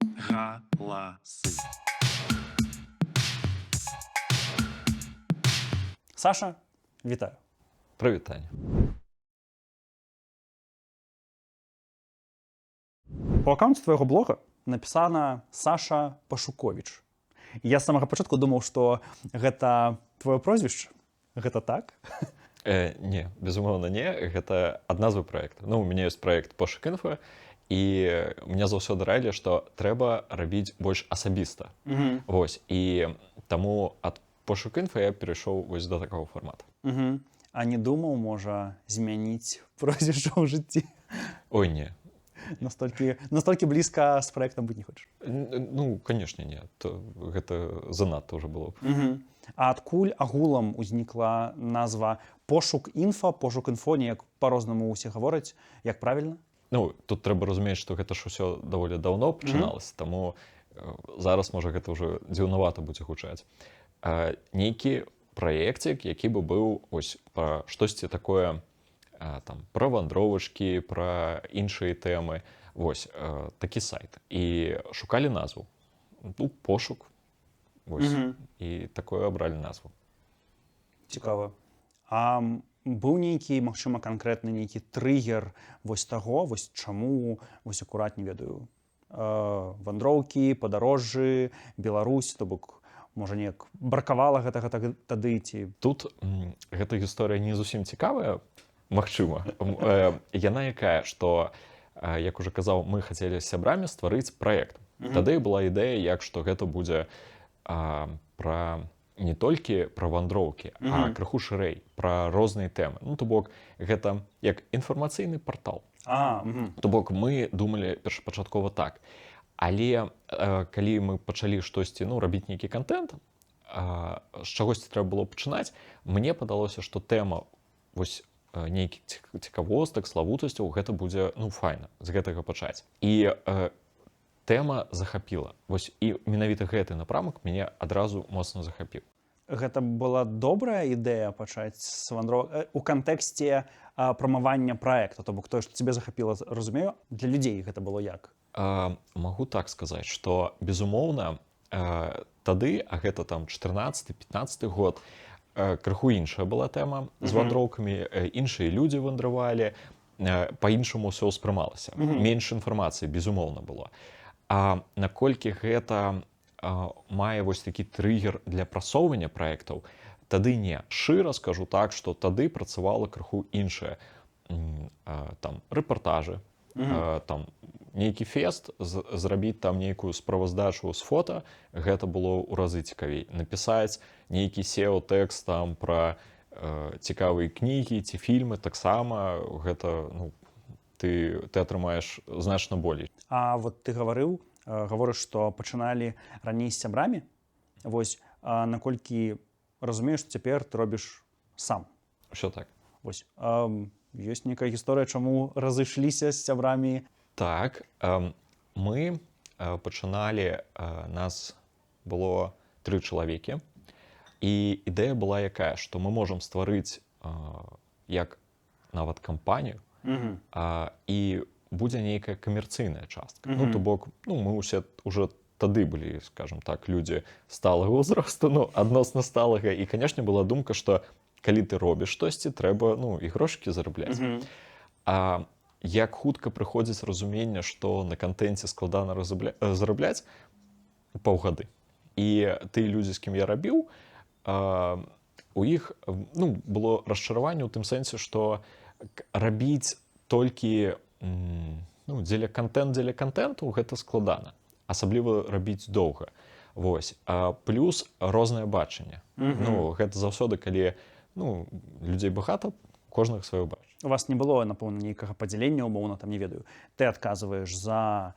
Галасы. Саша, вітаю. Прывітанне. У аккаунце твайго блога напісана Саша Пашуковіч. Я з самага пачатку думаў, што гэта твоё прозвішча. Гэта так? Не, безумоўна не, гэта ад назвы праекта. Ну, у мяне ёсць праект Пошук.Інфо, і мне заўсёды раілі, што трэба рабіць больш асабіста. Вось, і таму ад Пошук.Інфо я перайшоў вось да такого фармата. А не думаў, можа, змяніць прозвішча ў жыцці? Ой, не. Настолькі блізка з праектам быць не хочаш? Ну, канешне, не. Гэта занадта ўжо было б. А адкуль агулам узнікла назва Пошук.Інфо, Пошук.Інфо, неяк па-рознаму ўсе гавораць, як правільна? Ну, тут трэба разумець, што гэта ж усё даволі даўно пачыналася, таму зараз, можа, гэта ўжо дзіўнавата будзе гучаць. Нейкі праекцік, які бы быў ось пра штосьці такое, там, пра вандровачкі, пра іншыя тэмы. Вось, такі сайт. І шукалі назву. Ну, пошук. Вось. І такое абралі назву. Цікава. А быў нейкі, магчыма, канкрэтны нейкі трыгер вось таго, вось чаму, вось акурат, не ведаю, вандроўкі, падарожжы, Беларусь, то бок, можа, неяк бракавала гэтага тады ці... Тут гэта гісторыя не зусім цікавая, магчыма. Яна якая, што, як уже казаў, мы хацелі з сябрамі стварыць праект. Тады была ідэя, як што гэта будзе пра не толькі пра вандроўкі, а крыху шырэй, пра розныя тэмы. Ну, то бок, гэта як інфармацыйны партал. То бок, мы думалі першапачаткова так. Але калі мы пачалі штосьці, ну, рабіць нейкі кантэнт, з чагосьці трэба было пачынаць, мне падалося, што тэма вось нейкіх цікавостак, славутасцяў, гэта будзе, ну, файна з гэтага пачаць. І тэма захапіла. Вось, і менавіта гэты напрамак мяне адразу моцна захапіў. Гэта была добрая ідэя пачаць з вандровак у кантэксце прамавання праекта, то бок тое, што цябе захапіла, разумею, для людзей гэта было як? Магу так сказаць, што, безумоўна, тады, а гэта там 14-15 год, крыху іншая была тэма з вандроўкамі, іншыя людзі вандравалі, па-іншаму ўсё ўспрымалася. Менш інфармацыі, безумоўна, было. А наколькі гэта мае вось такі трыгер для прасоўвання праектаў, тады не. Шчыра скажу так, што тады працавала крыху іншае. Там рэпартажы, там нейкі фест, зрабіць там нейкую справаздачу з фота, гэта было ў разы цікавей. Напісаць нейкі SEO-тэкст там пра цікавыя кнігі ці фільмы, таксама гэта, ну, ты атрымаеш значна болей. А вот ты гаворыш, што пачыналі раней з сябрамі. Вось, наколькі разумееш, што цяпер ты робіш сам? Усё так. Вось, ёсць нейкая гісторыя, чаму разышліся з сябрамі? Так, мы пачыналі, нас было 3 чалавекі, і ідэя была якая, што мы можам стварыць як нават кампанію, і будзе нейкая камерцыйная частка. Ну, то бок, ну, мы ўсе ўжо тады былі, скажем так, людзі сталага ўзросту, ну, адносна сталага, і, канешне, была думка, што калі ты робіш штосьці, трэба, ну, і грошыкі зарабляць. А як хутка прыходзіць разуменне, што на кантэнце складана зарабляць, паўгады. І тыя людзі, з кім я рабіў, у іх, ну, было расчараванне ў тым сэнсе, што рабіць толькі, ну, дзеля кантэнту гэта складана. Асабліва рабіць доўга. Вось. Плюс рознае бачанне. Ну, гэта заўсёды, калі, ну, людзей багата, кожнага сваё бачанне. У вас не было, напэўна, нейкага падзялення, умоўна, там, не ведаю, ты адказваеш за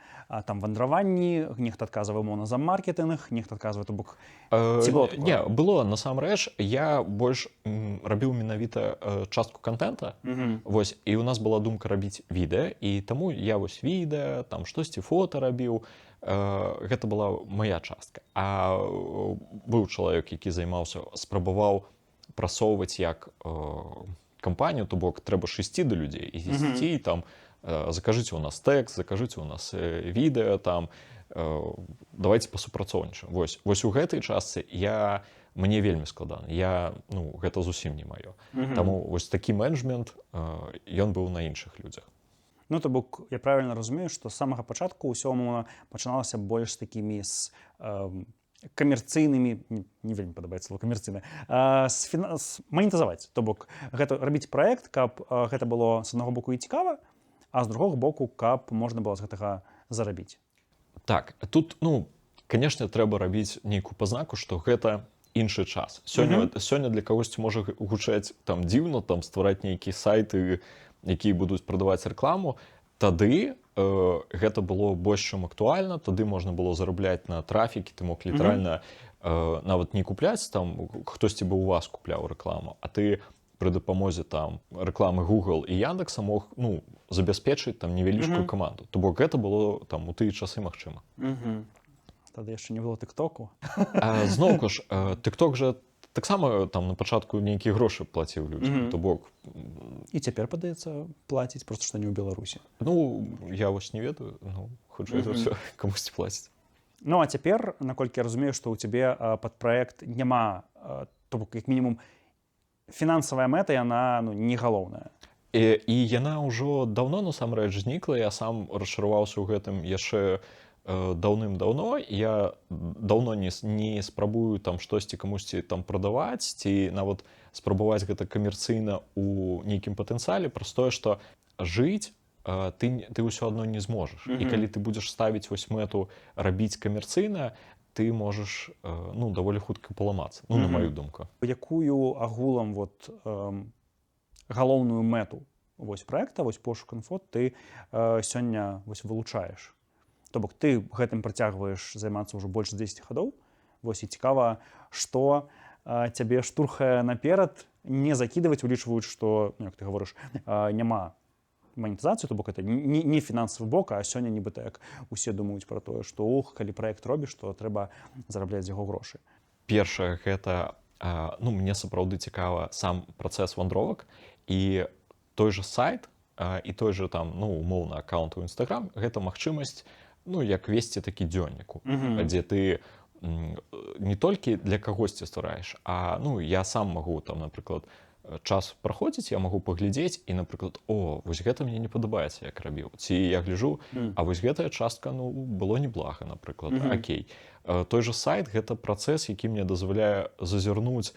там вандраванні, нехта адказвае, умоўна, за маркетынг, нехта адказвае, то бок... Ці было такое? Не, было, насамрэч, я больш рабіў менавіта частку кантэнта, вось, і у нас была думка рабіць відэа, і таму я вось відэа, там, штосьці фота рабіў, гэта была мая частка. А быў чалавек, які займаўся, спрабаваў прасоўваць як кампанію, то бок трэба ж ісці да людзей і ісці там, закажыце у нас тэкст, закажыце у нас відэа, там, давайте пасупрацоўнічаем. Вось у гэтай частцы мне вельмі складана. Гэта зусім не маё. Таму вось такі менеджмент, ён быў на іншых людзях. Ну, то бок, я правильно разумею, што з самага пачатку ўсё пачыналася больш такімі камерцыйнымі, не вельмі падабаецца слово камерцыйна, манетызаваць. То бок, гэта рабіць праект, каб гэта было з аднаго боку і цікава, а з другога боку, каб можна было з гэтага зарабіць. Так, тут, канешне, трэба рабіць нейкую пазнаку, што гэта іншы час. Сёння для кагосьці можа гучаць там дзіўна, там ствараць нейкія сайты, якія будуць прадаваць рэкламу. Тады гэта было больш чым актуальна, тады можна было зарабляць на трафікі, ты мог літаральна нават не купляць, там хтосьці бы у вас купляў рэкламу, а ты пры дапамозе там рэкламы Google і Яндекса мог забяспечыць там невялічкую каманду. То бок гэта было там у тыя часы магчыма. Тады яшчэ не было тыктоку. Зноўку ж, тыкток жа таксама там на пачатку нейкія грошы плаціў людзям. То бок і цяпер, падаецца, плаціць, проста што не ў Беларусі. Я вось не ведаю, хутчэй за ўсё камусьці плаціць. А цяпер, наколькі я разумею, што ў цябе пад праект няма, то бок, як мінімум, фінансавая мэта, яна не галоўная. І яна ўжо даўно насамрэч знікла, я сам расчараваўся ў гэтым яшчэ даўным-даўно. Я даўно не спрабую там штосьці камусьці там прадаваць ці нават спрабаваць гэта камерцыйна ў нейкім патэнцыяле, праз тое, што жыць ты ўсё адно не зможаш. І калі ты будзеш ставіць вось мэту рабіць камерцыйна, ты можаш даволі хутка паламацца, на маю думку. Якую агулам галоўную мэту праекта, пошук інфо, ты сёння вылучаеш? То бок ты гэтым працягваеш займацца ўжо больш за 10 гадоў. І цікава, што цябе штурхае наперад не закідваць, улічваюць, што, як ты гаворыш, няма манетызацыі, то бок это не фінансавы бок, а сёння нібыта як усе думаюць пра тое, што калі праект робіш, то трэба зарабляць з яго грошы. Першае, гэта мне сапраўды цікава сам працэс вандровак, і той жа сайт і той жа там умоўна аккаунт у Instagram — гэта магчымасць як весці такі дзённіку, дзе ты не толькі для кагосьці ствараеш, а я сам магу там, напрыклад, час праходзіць, я магу паглядзець і, напрыклад, вось гэта мне не падабаецца, як рабіў. Ці я гляджу, а вось гэтая частка было неблага, напрыклад, акей. Той жа сайт — гэта працэс, які мне дазваляе зазірнуць,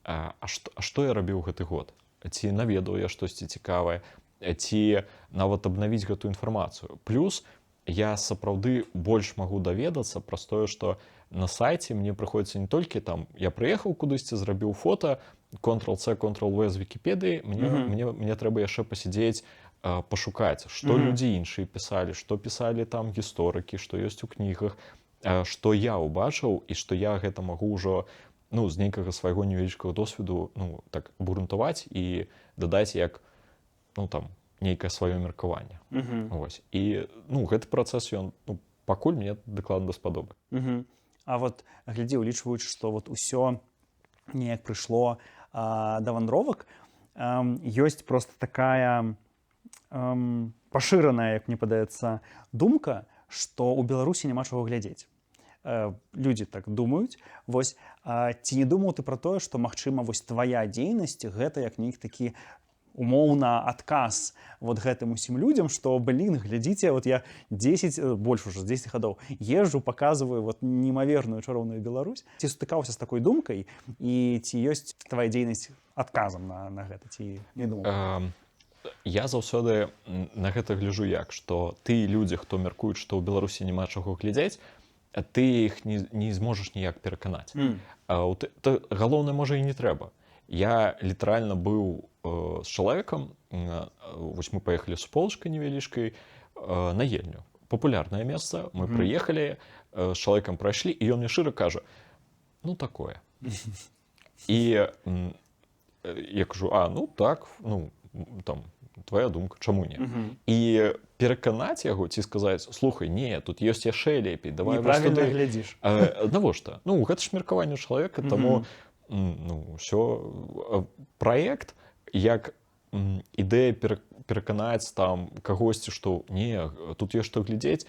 а што я рабіў гэты год? Ці наведаў я штосьці цікавае, ці нават абнавіць гэтую інфармацыю. Плюс я сапраўды больш магу даведацца праз тое, што на сайце мне прыходзіцца не толькі там я прыехаў кудысьці, зрабіў фота, Ctrl-C, Ctrl-V з Вікіпедыі, мне трэба яшчэ пасядзець, пашукаць, што людзі іншыя пісалі, што пісалі там гісторыкі, што ёсць у кнігах, што я ўбачыў і што я гэта магу ўжо з нейкага свайго невялічкага досведу так абгрунтаваць і дадаць як нейкае сваё меркаванне. І гэты працэс, ён пакуль мне дакладна даспадобы. А глядзі, улічваюць, што усё неяк прыйшло да вандровак, ёсць проста такая пашыраная, як мне падаецца, думка, што ў Беларусі няма чаго глядзець. Людзі так думаюць. Ці не думаў ты пра тое, што, магчыма, твая дзейнасць — гэта як нейкі такі умоўна адказ гэтым усім людзям, што, глядзіце, я больш ужо 10 гадоў езджу, паказваю немаверную чароўную Беларусь. Ці сутыкаўся з такой думкай, і ці ёсць твая дзейнасць адказам на гэта, ці не думаў? Я заўсёды на гэта гляджу як, што ты людзі, хто мяркуюць, што ў Беларусі няма чаго глядзець, ты іх не зможаш ніяк пераканаць. Галоўнае, можа, і не трэба. Я літаральна быў з чалавекам, вось мы паехалі з полачкай невялічкай на Ельню. Папулярнае месца, мы прыехалі, з чалавекам прайшлі, і ён мне шчыра кажа: такое. І я кажу: так, там, твоя думка, чаму не? І пераканаць яго ці сказаць: слухай, не, тут ёсць яшчэ лепей, давай неправільна глядзіш. Навошта? Гэта ж меркаванне чалавека, таму ўсё. Праект як ідэя пераканаць там кагосьці, што не, тут ёсць што глядзець,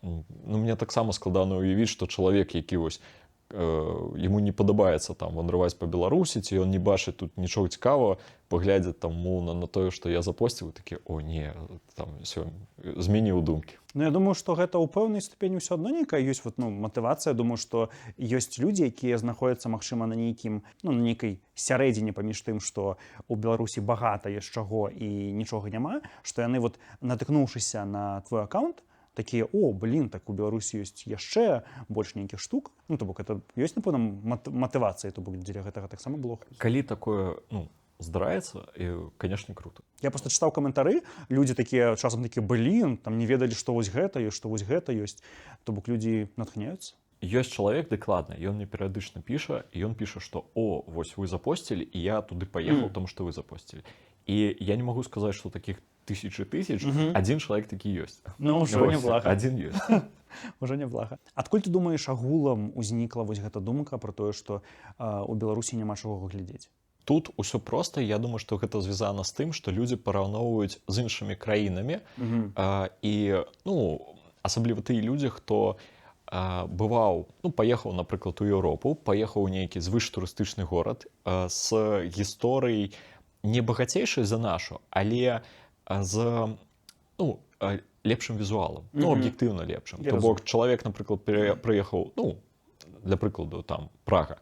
ну, мне таксама складана ўявіць, што чалавек, які вось яму не падабаецца там вандраваць па Беларусі, ці ён не бачыць тут нічога цікавага, паглядзець там моўна на тое, што я запосціў, такі, о, не, там ўсё, змяніў думкі. Ну, я думаю, што гэта ў пэўнай ступені ўсё адно нейкая ёсць вот, ну, матывацыя. Думаю, што ёсць людзі, якія знаходзяцца, магчыма, на нейкім, ну, на нейкай сярэдзіне паміж тым, што ў Беларусі багата ёсць чаго і нічога няма, што яны, вот, натыкнуўшыся на твой аккаунт, такія, о, блин, так у Беларусі ёсць яшчэ больш нейкіх штук. Ну, то бок, это ёсць, напэўна, матывацыя, то бок, дзеля гэтага таксама блог. Калі такое, ну, здараецца, і, конечно, круто. Я просто чытаў каментары, людзі такія, часам такія, блин, там не ведалі, што вось гэта ёсць, што вось гэта ёсць. То бок, людзі натхняюцца. Ёсць чалавек дакладна, ён мне перыядычна піша, і ён піша, што, о, вось вы запосцілі, і я туды паехаў, таму што вы запосцілі. І я не магу сказаць, што такіх тысячы, адзін чалавек такі ёсць. Ну, ўжо няблага. Адзін ёсць. Уже няблага. Адкуль ты думаеш, агулам узнікла вось гэта думка пра тое, што у Беларусі няма чаго глядзець? Тут усё проста, я думаю, што гэта звязана з тым, што людзі параўноўваюць з іншымі краінамі, і, ну, асабліва тыя людзі, хто бываў, ну, паехаў, напрыклад, у Еўропу, паехаў у нейкі звыштурыстычны горад з гісторыяй не багацейшай за нашу, але з, ну, лепшым візуалам, ну, аб'ектыўна лепшым. То бок чалавек, напрыклад, прыехаў, ну, для прыкладу, там, Прага.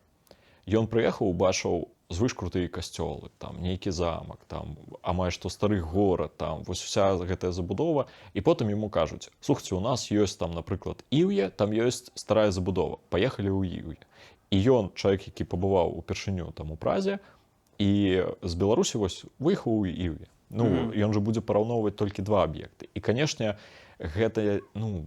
Ён прыехаў, убачыў звышкрутыя касцёлы, там, нейкі замак, там, амаль што стары горад, там, вось уся гэтая забудова, і потым яму кажуць, слухайце, у нас ёсць там, напрыклад, Іўе, там ёсць старая забудова, паехалі ў Іўе. І ён, чалавек, які пабываў упершыню там у Празе, і з Беларусі вось выехаў у Іўе. Ну, ён жа будзе параўноўваць толькі два аб'екты. І, канешне, гэта, ну,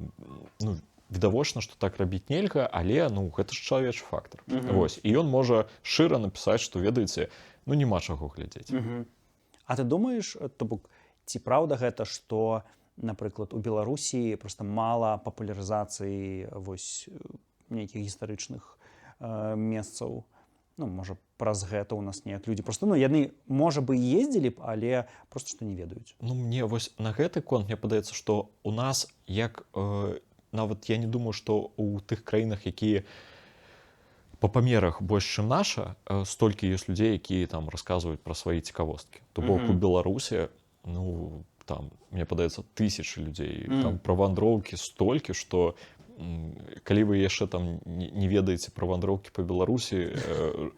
відавочна, што так рабіць нельга, але, ну, гэта ж чалавечы фактар. Вось. І ён можа шчыра напісаць, што, ведаеце, ну, няма чаго глядзець. А ты думаеш, то бок, ці праўда гэта, што, напрыклад, у Беларусі проста мала папулярызацыі вось нейкіх гістарычных месцаў? Ну, можа, праз гэта ў нас неяк людзі просто, ну, яны, можа бы, і ездзілі б, але просто што не ведаюць. Ну, мне вось на гэты конт, мне падаецца, што у нас, як, нават я не думаю, што ў тых краінах, якія па памерах больш, чым наша, столькі ёсць людзей, якія там расказваюць пра свае цікавосткі. То бок у Беларусі, ну, там, мне падаецца, тысячы людзей, там пра вандроўкі столькі, што калі вы яшчэ там не ведаеце пра вандроўкі па Беларусі,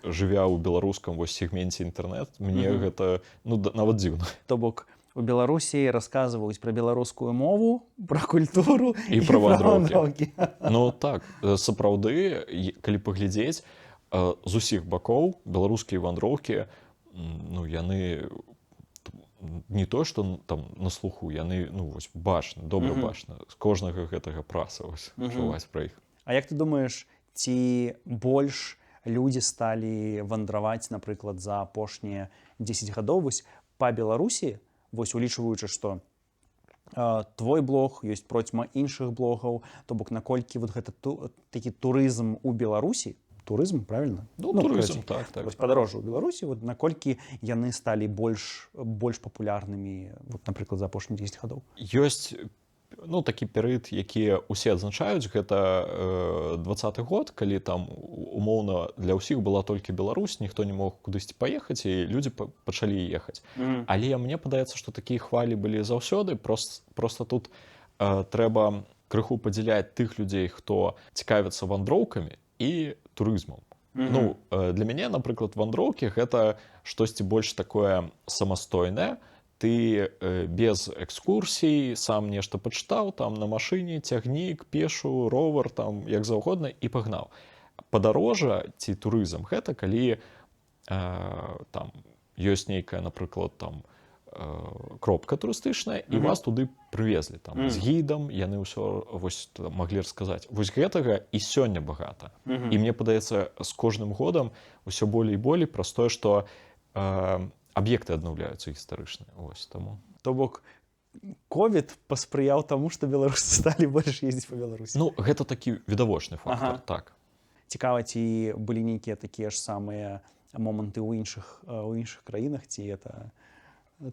жывя ў беларускам вось сегменце інтэрнэт, мне гэта, ну, нават дзіўна. То бок, у Беларусі расказваюць пра беларускую мову, пра культуру і пра вандроўкі. Ну, так, сапраўды, калі паглядзець, з усіх бакоў беларускія вандроўкі, ну, яны не то, што там на слуху, яны, ну, вось, бачна, добра бачна, з кожнага гэтага праса вось чуваць пра іх. А як ты думаеш, ці больш людзі сталі вандраваць, напрыклад, за апошнія 10 гадоў вось па Беларусі, вось улічваючы, што твой блог, ёсць процьма іншых блогаў, то бок наколькі вот гэта такі турызм у Беларусі, турызм, правильно? Ну, турызм, так. Вось падарожжа ў Беларусі, вот наколькі яны сталі больш папулярнымі, вот, напрыклад, за апошнія 10 гадоў? Ёсць, ну, такі перыяд, які ўсе адзначаюць, гэта 20-й год, калі там умоўна для ўсіх была толькі Беларусь, ніхто не мог кудысьці паехаць, і людзі пачалі ехаць. Але мне падаецца, што такія хвалі былі заўсёды, проста тут трэба крыху падзяляць тых людзей, хто цікавіцца вандроўкамі і турызмам. Ну, для мяне, напрыклад, вандроўкі гэта штосьці больш такое самастойнае. Ты без экскурсій, сам нешта пачытаў, там на машыне, цягнік, пешу, ровар, там, як заўгодна, і пагнаў. Падарожжа ці турызм гэта калі там ёсць нейкая, напрыклад, там кропка турыстычная, і вас туды прывезлі там з гідам, яны ўсё вось маглі расказаць. Вось гэтага і сёння багата. І мне падаецца, з кожным годам усё болей і болей праз тое, што аб'екты аднаўляюцца гістарычныя. Вось таму. То бок, ковід паспрыяў таму, што беларусы сталі больш ездзіць па Беларусі. Ну, гэта такі відавочны фактор, так. Цікава, ці былі нейкія такія ж самыя моманты ў іншых краінах, ці это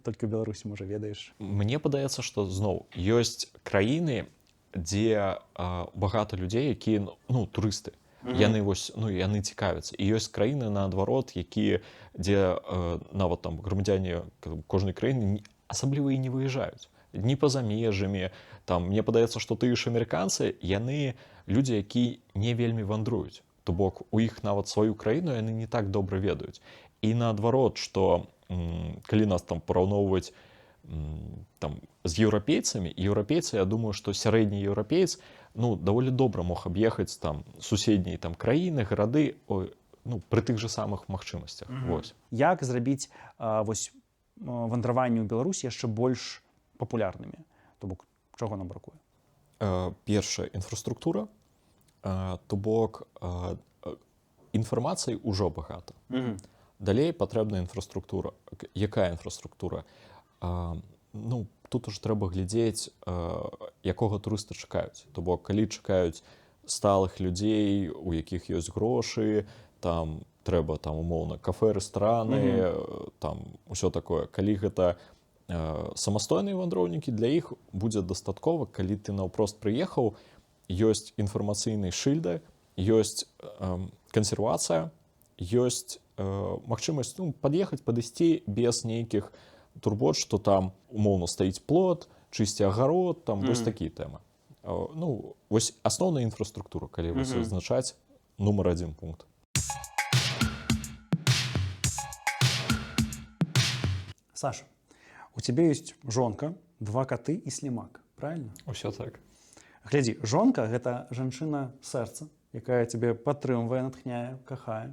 толькі ў Беларусі, можа, ведаеш? Мне падаецца, што зноў ёсць краіны, дзе багата людзей, якія ну турысты. Яны вось ну яны цікавяцца. І ёсць краіны наадварот, якія дзе нават там грамадзяне кожнай краіны асабліва і не выязджаюць ні па-за межамі. Там мне падаецца, што тыя ж амерыканцы яны людзі, які не вельмі вандруюць. То бок у іх нават сваю краіну яны не так добра ведаюць. І наадварот, што калі нас там параўноўваць там з еўрапейцамі, еўрапейцы, я думаю, што сярэдні еўрапеец ну даволі добра мог аб'ехаць там суседнія там краіны, гарады ну пры тых жа самых магчымасцях. Вось. Як зрабіць вось вандраванне ў Беларусі яшчэ больш папулярнымі? То бок чаго нам бракуе? Першая інфраструктура, то бок інфармацыі ўжо багата. Далей патрэбна інфраструктура. Якая інфраструктура? Ну, тут уж трэба глядзець, якога турыста чакаюць. То бок, калі чакаюць сталых людзей, у якіх ёсць грошы, там трэба там умоўна кафе, рэстараны, там усё такое. Калі гэта самастойныя вандроўнікі, для іх будзе дастаткова, калі ты наўпрост прыехаў, ёсць інфармацыйныя шыльды, ёсць кансервацыя, ёсць магчымасць ну, пад'ехаць, падысці без нейкіх турбот, што там умоўна стаіць плот, чысці агарод, там вось такія тэмы. Ну, вось асноўная інфраструктура, калі вось вызначаць нумар 1 пункт. Саша, у цябе ёсць жонка, 2 каты і слімак, правильно? Усё так. Глядзі, жонка гэта жанчына сэрца, якая цябе падтрымвае, натхняе, кахае.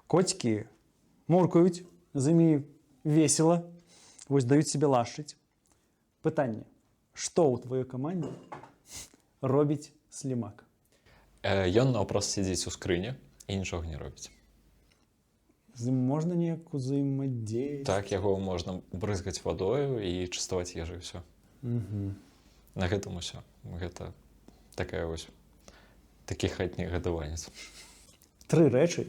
Коцікі муркаюць, з імі весела, вось даюць себе лашчыць. Пытанне, што ў тваёй камандзе робіць слімак? Ён наўпрост сядзіць у скрыні і нічога не робіць. З ім можна неяк узаемадзеяць? Так, яго можна брызгаць вадою і частаваць ежай ўсё. На гэтым усё. Гэта такая вось такі хатні гадаванец. 3 рэчы,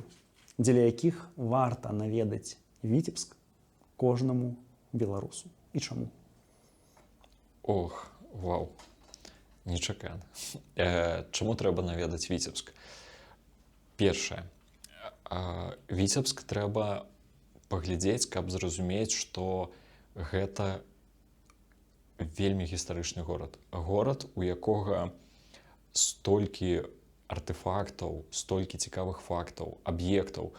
дзеля якіх варта наведаць Віцебск кожнаму беларусу. І чаму? Ох, вау. Нечакана. Чаму трэба наведаць Віцебск? Першае. Віцебск трэба паглядзець, каб зразумець, што гэта вельмі гістарычны горад. Горад, у якога столькі артефактаў, столькі цікавых фактаў, аб'ектаў.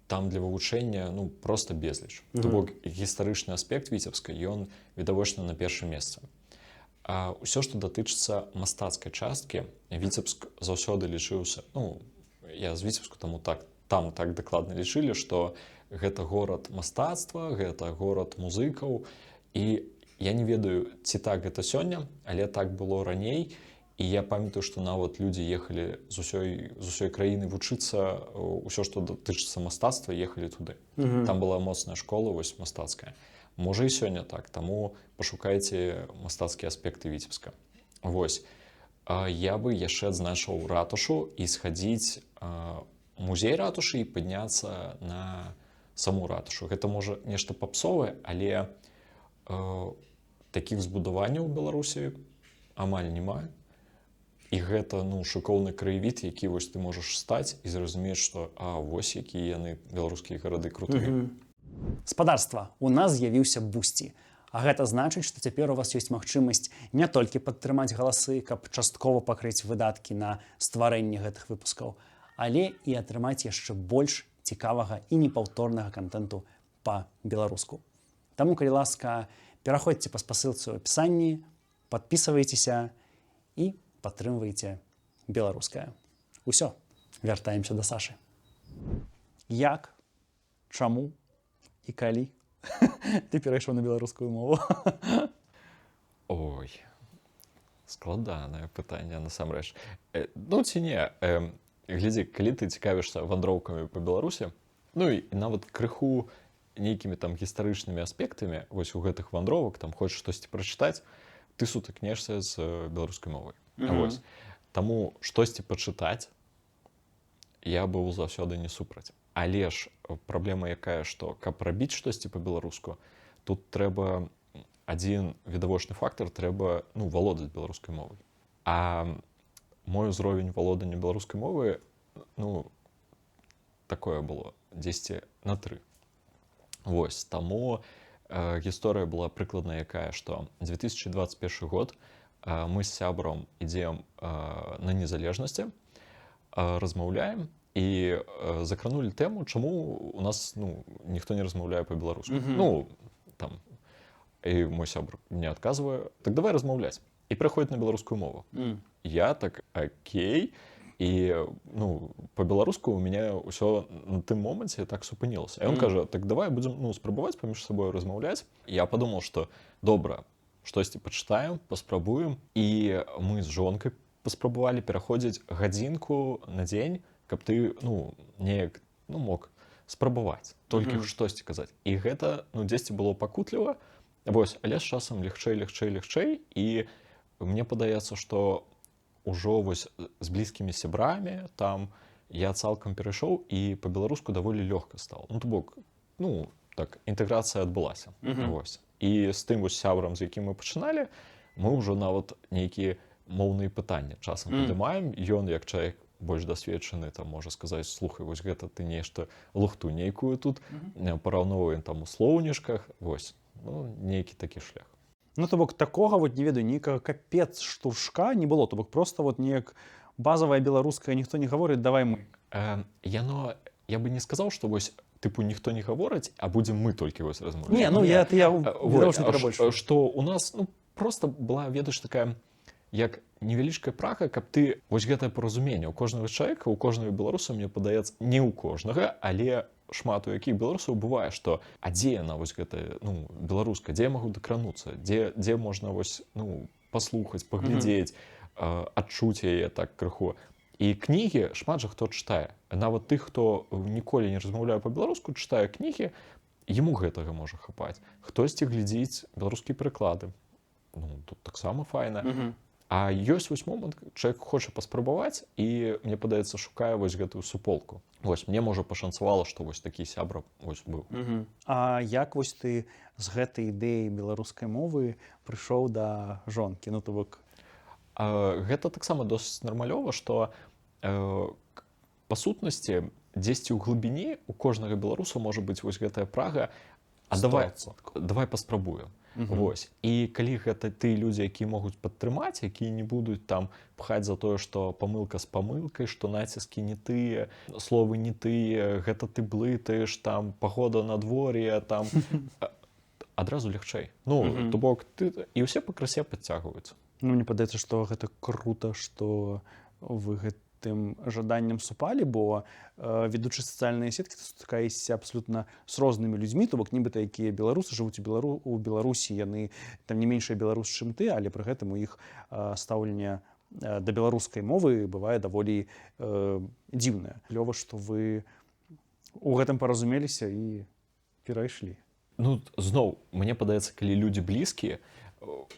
Там для вывучэння ну, проста безліч. То бок гістарычны аспект Віцебска, ён відавочна на першым месцы. Усё, што датычыцца мастацкай часткі, Віцебск заўсёды лічыўся, ну, я з Віцебску, таму там так дакладна лічылі, што гэта горад мастацтва, гэта горад музыкаў. І я не ведаю, ці так гэта сёння, але так было раней. І я памятаю, што нават людзі ехалі з усёй краіны вучыцца, ўсё, што датычыцца мастацтва, ехалі туды. Там была моцная школа, вось мастацкая. Можа і сёння так, таму пашукайце мастацкія аспекты Віцебска. Вось. Я бы яшчэ адзначыў ратушу і схадзіць музей ратушы і падняцца на саму ратушу. Гэта можа нешта папсовае, але такіх збудаванняў у Беларусі амаль няма. І гэта ну, шыкоўны краявід, які вось ты можаш стаць і зразумець, што вось якія яны беларускія гарады крутыя. Спадарства, у нас з'явіўся Бусці. А гэта значыць, што цяпер у вас ёсць магчымасць не толькі падтрымаць галасы, каб часткова пакрыць выдаткі на стварэнне гэтых выпускаў, але і атрымаць яшчэ больш цікавага і непаўторнага кантэнту па-беларуску. Таму, калі ласка, пераходзьце па спасылцы ў апісанні, падпісвайцеся і падтрымвайце беларускае. Усё, вяртаемся да Сашы. Як, чаму і калі ты перайшоў на беларускую мову? Ой, складанае пытанне, насамрэч. Ну ці не, глядзі, калі ты цікавішся вандроўкамі па Беларусі, ну і нават крыху нейкімі там гістарычнымі аспектамі, вось у гэтых вандровак, там хочаш штосьці прачытаць, ты сутыкнешся з беларускай мовай. Вось. Таму штосьці пачытаць я быў заўсёды не супраць. Але ж праблема якая, што каб рабіць штосьці па-беларуску, тут трэба адзін відавочны фактар, трэба валодаць беларускай мовай. А мой узровень валодання беларускай мовы такое было 10 на 3. Вось, таму гісторыя была прыкладна якая, што 2021 год мы з сябрам ідзем на незалежнасці, размаўляем і закранулі тэму, чаму у нас ніхто не размаўляе па-беларуску. Там і мой сябр мне адказвае: так давай размаўляць. І пераходзіць на беларускую мову. Я так окей. І па-беларуску у мяне ўсё на тым моманце так супынілася. І ён кажа: так давай будзем спрабаваць паміж сабой размаўляць. Я падумаў, што добра, штосьці пачытаем, паспрабуем. І мы з жонкай паспрабавалі пераходзіць гадзінку на дзень, каб ты неяк мог спрабаваць, толькі штосьці казаць. І гэта дзесьці было пакутліва. Вось, але з часам лягчэй. І мне падаецца, што ужо вось з блізкімі сябрамі там я цалкам перайшоў і па-беларуску даволі лёгка стала. То бок, так, інтэграцыя адбылася. Вось. І з тым вось сябрам, з якім мы пачыналі, мы ўжо нават нейкія моўныя пытанні часам падымаем. Ён, як чалавек больш дасведчаны, там можа сказаць: слухай, вось гэта ты нешта лухту нейкую тут параўноўваем там у слоўнічках. Вось, нейкі такі шлях. То бок такога, не ведаю, нейкага капец штуршка не было. То бок просто неяк базавая беларуская ніхто не гаворыць, давай мы. Я бы не сказаў, што вось тыпу ніхто не гаворыць, а будзем мы толькі вось размаўляць. Я відавочна перабольшую. Што у нас просто была, ведаеш, такая як невялічкая прага, каб ты вось гэтае паразуменне у кожнага чалавека, у кожнага беларуса, мне падаецца, не ў кожнага, але шмат у якіх беларусаў бывае, што а дзе яна вось гэтая беларуска, дзе я магу дакрануцца, дзе можна вось паслухаць, паглядзець, адчуць яе так крыху. І кнігі шмат жа хто чытае. Нават тых, хто ніколі не размаўляе па-беларуску, чытае кнігі, яму гэтага можа хапаць. Хтосьці глядзіць беларускія прыклады. Тут таксама файна. А ёсць вось момант, чалавек хоча паспрабаваць, і, мне падаецца, шукае вось гэтую суполку. Вось, мне, можа, пашанцавала, што вось такі сябра вось быў. А як вось ты з гэтай ідэяй беларускай мовы прыйшоў да жонкі? То бок... Гэта таксама досыць нармалёва, што па сутнасці дзесьці ў глыбіні у кожнага беларуса можа быць вось гэтая прага: а давай паспрабуем. Вось. І калі гэта ты людзі, якія могуць падтрымаць, якія не будуць там пхаць за тое, што памылка з памылкай, што націскі не тыя, словы не тыя, гэта ты блытаеш, там пагода надвор'я, там адразу лягчэй. То бок ты і ўсе пакрысе падцягваюцца. Мне падаецца, што гэта крута, што вы гэтым жаданнем супалі, бо ведучы сацыяльныя сеткі, ты сутыкаешся абсалютна з рознымі людзьмі, то бок нібыта якія беларусы жывуць у Беларусі, яны там не меншыя беларусы, чым ты, але пры гэтым у іх стаўленне да беларускай мовы бывае даволі дзіўнае. Клёва, што вы у гэтым паразумеліся і перайшлі. Зноў, мне падаецца, калі людзі блізкія,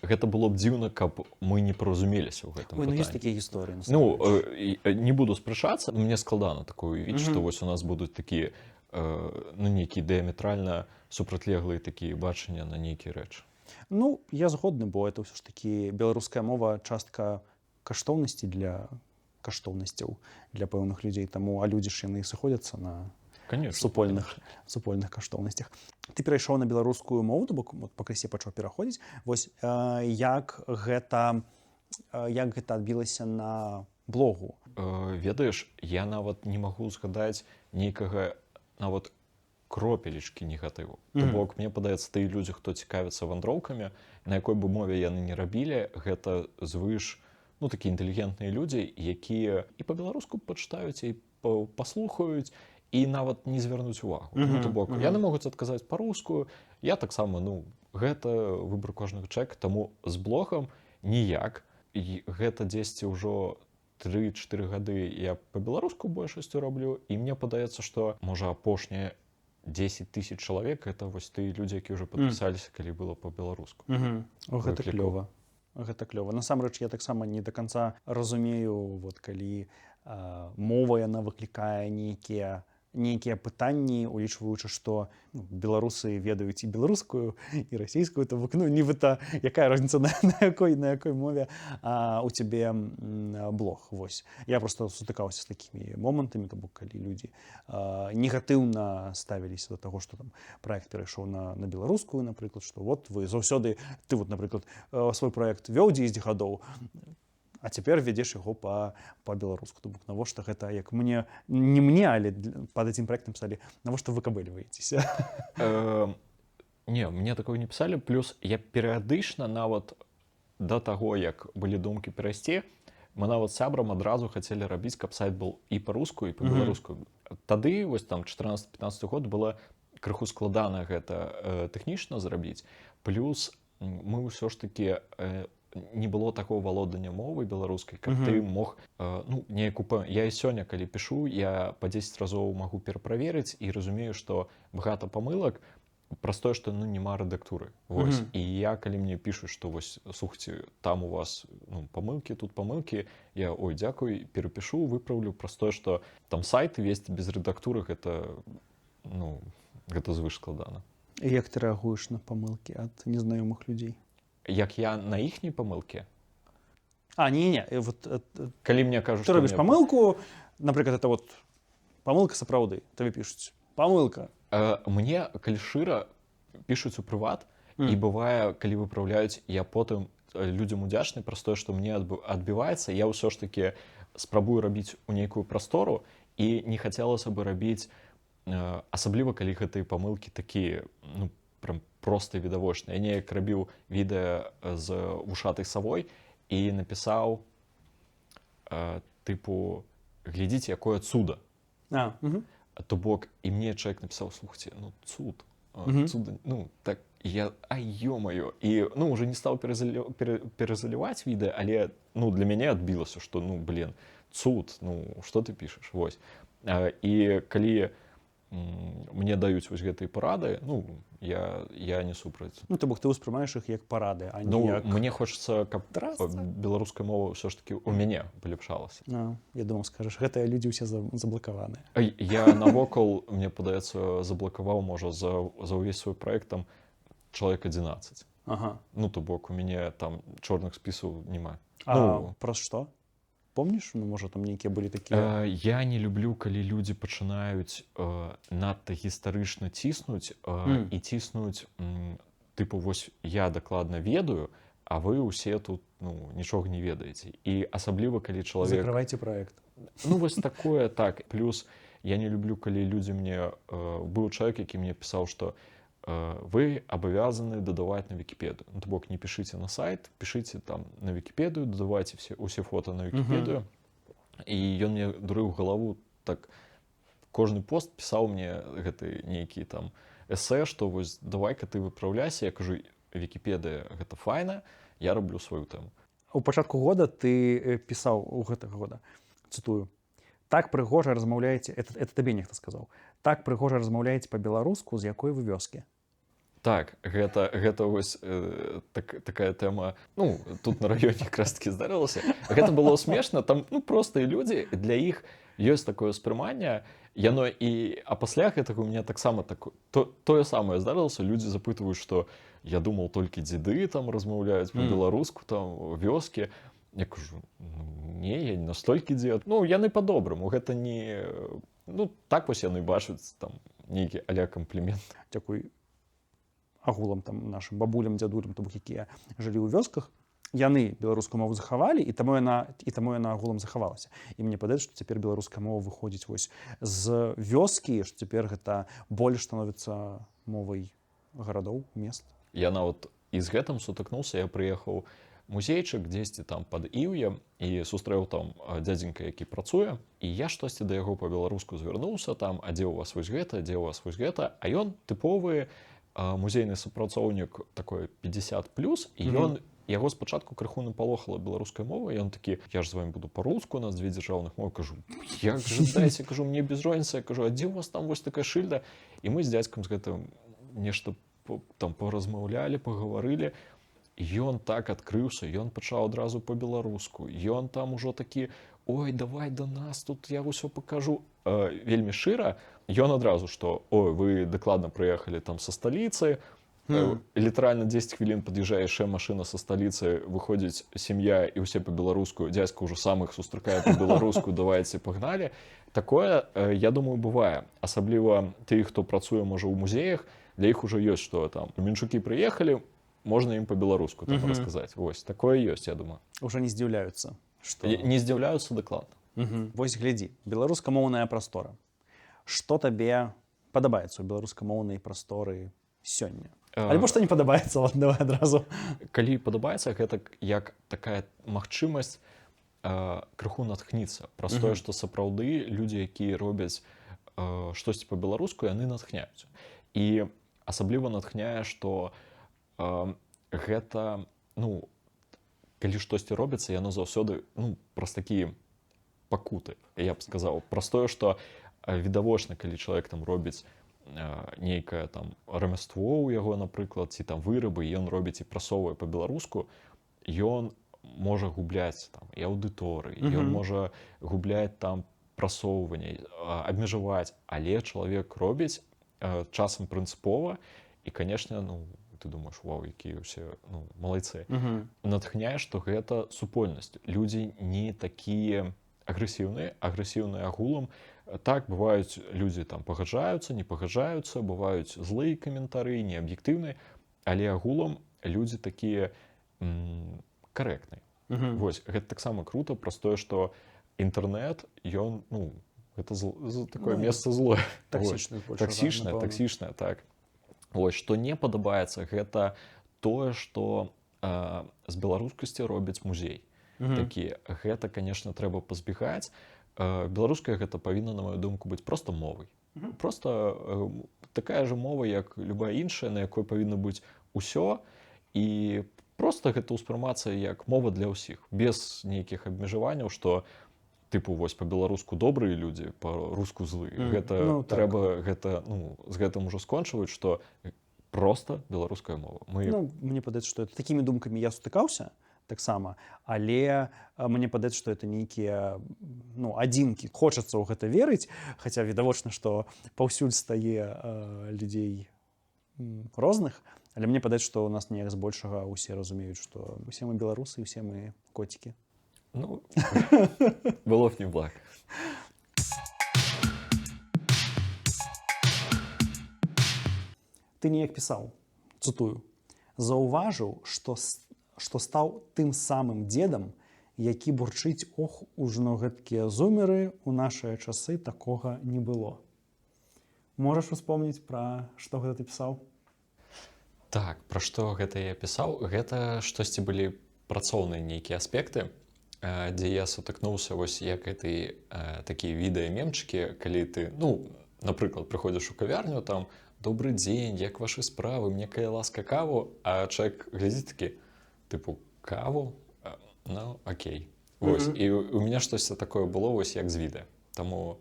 гэта было б дзіўна, каб мы не паразумеліся ў гэтым пытанні. Ёсць такія гісторыі. Не буду спрачацца, мне складана такое ўявіць, што вось у нас будуць такія нейкія дыяметральна супрацьлеглыя такія бачання на нейкія рэчы. Я згодны, бо это ўсё ж такі беларуская мова частка каштоўнасці для каштоўнасцяў для пэўных людзей, таму, а людзі ж яны сыходзяцца на супольных каштоўнасцях. Ты перайшоў на беларускую мову, то бок пакрысе пачаў пераходзіць. Вось як гэта адбілася на блогу? Ведаеш, я нават не магу згадаць нейкага нават кропелечкі негатыву. То бок, мне падаецца, тыя людзі, хто цікавіцца вандроўкамі, на якой бы мове яны не рабілі, гэта звыш такія інтэлігентныя людзі, якія і па-беларуску пачытаюць, і паслухаюць, і нават не звярнуць увагу. То бок, яны могуць адказаць па-руску, я таксама, гэта выбар кожнага чалавека, таму з блогам ніяк. І гэта дзесьці ўжо 3-4 гады я па-беларуску большасцю раблю, і мне падаецца, што, можа, апошнія 10 000 чалавек, гэта вось тыя людзі, якія ўжо падпісаліся, калі было па-беларуску. Гэта клёва. Гэта клёва. Насамрэч, я таксама не да канца разумею, калі мова яна выклікае нейкія нейкія пытанні, улічваючы, што беларусы ведаюць і беларускую, і расійскую, то бок, нібыта, якая розніца, на якой мове у цябе блог. Вось. Я просто сутыкаўся з такімі момантамі, то бок, калі людзі негатыўна ставіліся да таго, што там праект перайшоў на беларускую, напрыклад, што вот вы заўсёды, ты вот, напрыклад, свой праект вёў 10 гадоў, а цяпер вядзеш яго па-беларуску. То бок, навошта гэта, як мне, не мне, але пад адзін праектам пісалі, навошта вы кабэльваецеся? Не, мне такого не пісалі. Плюс я перыядычна нават да таго, як былі думкі перайсці, мы нават сябрам адразу хацелі рабіць, каб сайт был і па-руску, і па-беларуску. Тады, вось там 14-15 год, было крыху складана гэта тэхнічна зрабіць. Плюс мы ўсё ж такі не было такого валодання мовай беларускай, каб ты мог неяк я і сёння, калі пішу, я па 10 разоў магу пераправерыць і разумею, што багата памылак праз тое, што няма рэдактуры. Вось. І я, калі мне пішуць, што вось, слухайце, там у вас памылкі, тут памылкі, я, ой, дзякуй, перапішу, выпраўлю, праз тое, што там сайт весці без рэдактуры, гэта звыш складана. І як ты рэагуеш на памылкі ад незнаёмых людзей? Як я на іхняй памылкі? Не. Калі мне кажуць, ты робіш памылку, напрыклад, это вот памылка сапраўды, табе пішуць памылка. Мне, калі шчыра, пішуць у прыват, і бывае, калі выпраўляюць, я потым людзям удзячны праз тое, што мне адбіваецца, я ўсё ж такі спрабую рабіць у нейкую прастору, і не хацелася бы рабіць, асабліва, калі гэтыя памылкі такія, прям проста відавочныя. Я неяк рабіў відэа з вушатай савой і напісаў тыпу, глядзіце, якое цуда. То бок, і мне чалавек напісаў, слухайце, цуд, цуда, так, я, ё-маё, і, уже не стаў перазаліваць відэа, але, для мяне адбілася, што, цуд, што ты пішаш, вось. І калі мне даюць вось гэтыя парады, я не супраць. То бок, ты ўспрымаеш іх як парады, а не як... Мне хочацца, каб беларуская мова ўсё ж такі ў мяне паляпшалася. Я думаў, скажаш, гэтыя людзі ўсе заблакаваныя. Я навокал, мне падаецца, заблакаваў, можа, за ўвесь свой праект там чалавек 11. То бок, у мяне там чорных спісаў няма. Праз што? Помніш, можа, там нейкія былі такія? Я не люблю, калі людзі пачынаюць надта гістарычна ціснуць і ціснуць, тыпу, вось я дакладна ведаю, а вы ўсе тут нічога не ведаеце. І асабліва, калі чалавек... Закрывайце праект. Вось такое, так. Плюс я не люблю, калі людзі мне... Быў чалавек, які мне пісаў, што вы абавязаны дадаваць на Вікіпедыю. То бок, не пішыце на сайт, пішыце там на Вікіпедыю, дадавайце усе фота на Вікіпедыю. І ён мне дурыў галаву, так, кожны пост пісаў мне гэты нейкі там эсэ, што вось давай-ка ты выпраўляйся. Я кажу, Вікіпедыя гэта файна, я раблю сваю тэму. У пачатку года ты пісаў, у гэтага года, цытую, так прыгожа размаўляеце, это табе нехта сказаў, так прыгожа размаўляеце па-беларуску, з якой вы вёскі? Так, гэта вось такая тэма, тут на раёне якраз такі здарылася. Гэта было смешна, там простыя людзі, для іх ёсць такое ўспрыманне, яно а пасля гэтага у мяне таксама тое самае здарылася, людзі запытваюць, што я думаў, толькі дзеды там размаўляюць па-беларуску, там вёскі. Я кажу, не, я не настолькі дзед. Яны па-добраму, гэта не... так вось яны бачаць там нейкі аля камплімент. Дзякуй агулам там нашым бабулям, дзядулям, то бок, якія жылі ў вёсках, яны беларускую мову захавалі, і таму яна агулам захавалася. І мне падаецца, што цяпер беларуская мова выходзіць вось з вёскі, што цяпер гэта больш становіцца мовай гарадоў, мест. Я нават і з гэтым сутыкнуўся, я прыехаў музейчык дзесьці там пад Іўе і сустрэў там дзядзенька, які працуе, і я штосьці да яго па-беларуску звярнуўся, там, а дзе ў вас вось гэта, дзе ў вас вось гэта, а ён тыповы музейны супрацоўнік такой 50+, і яго спачатку крыху напалохала беларуская мова, і ён такі, я ж з вамі буду па-руску, у нас 2 дзяржаўных мовы, кажу, як жадаеце, кажу, мне без розніцы, я кажу, а дзе ў вас там вось такая шыльда? І мы з дзядзькам з гэтым нешта там паразмаўлялі, пагаварылі, Ён так адкрыўся, ён пачаў адразу па-беларуску. Ён там ужо такі ой, давай до нас, тут я ўсё пакажу. Вельмі шчыра, ён адразу, што ой, вы дакладна прыехалі там са сталіцы, літаральна 10 хвілін пад'язджае яшчэ машына са сталіцы, выходзіць сям'я і ўсе па-беларуску, дзядзька ўжо самых сустракае па-беларуску, давайце пагналі. Такое, я думаю, бывае. Асабліва тых, хто працуе, можа, у музеях, для іх ужо ёсць, што там менчукі прыехалі, можна ім па-беларуску там расказаць. Вось, такое ёсць, я думаю. Уже не здзіўляюцца. Што... Не здзіўляюцца дакладна. Вось глядзі, беларускамоўная прастора. Што табе падабаецца ў беларускамоўнай прасторы сёння? Альбо што не падабаецца, ладно, давай адразу. Калі падабаецца, гэта як такая магчымасць крыху натхніцца. Праз тое, што сапраўды людзі, якія робяць штосьці па-беларуску, яны натхняюць. І асабліва натхняе, што гэта, ну, калі штосьці робіцца, яно заўсёды, ну, праз такія пакуты, я б сказаў. Праз тое, што відавочна, калі чалавек там робіць нейкае там рамяство ў яго, напрыклад, ці там вырабы, і ён робіць і прасоўвае па-беларуску, ён можа губляць там і аўдыторыі, ён можа губляць там прасоўванне, абмежаваць, але чалавек робіць часам прынцыпова, і, канешне, ну, ты думаеш, вау, якія ўсе, ну, малайцы. Натхняе, што гэта супольнасць. Людзі не такія агрэсіўныя агулам. Так, бываюць людзі там пагаджаюцца, не пагаджаюцца, бываюць злыя каментары, неаб'ектыўныя, але агулам людзі такія карэктныя. Вось, гэта таксама крута, праз тое, што інтэрнэт, ён, ну, гэта такое месца злое. Таксічнае, так. Вось, што не падабаецца, гэта тое, што з беларускасці робіць музей. Такі, гэта, канешне, трэба пазбегаць. Беларуская гэта павінна, на маю думку, быць проста мовай. Проста такая же мова, як любая іншая, на якой павінна быць усё, і проста гэта ўспрымацца як мова для ўсіх, без нейкіх абмежаванняў, што тыпу вось па-беларуску добрыя людзі, па-руску злыя. Гэта ну, так. Трэба гэта, ну, з гэтым ужо скончваць, што проста беларуская мова. Ну, мне падаецца, што такімі думкамі я сутыкаўся таксама, але мне падаецца, што это нейкія, ну, адзінкі. Хочацца ў гэта верыць, хаця відавочна, што паўсюль стае людзей розных, але мне падаецца, што ў нас неяк збольшага ўсе разумеюць, што усе мы беларусы, усе мы коцікі. Ну, было б не благ. Ты неяк пісаў, цытую, заўважыў, што стаў тым самым дзедам, які бурчыць, ох, ужо гэткія зумеры, у нашыя часы такога не было. Можаш успомніць, пра што гэта ты пісаў? Так, пра што гэта я пісаў? Гэта штосьці былі працоўныя нейкія аспекты, дзе я сутыкнуўся вось як гэтай такія відэа-мемчыкі, калі ты, ну, напрыклад, прыходзіш у кавярню, там, добрый дзень, як вашы справы, мне кая ласка каву, а чалавек глядзіць такі, тыпу, каву? Ну, окей. Вось, і у мяне штосьці такое было вось як з відэа. Таму,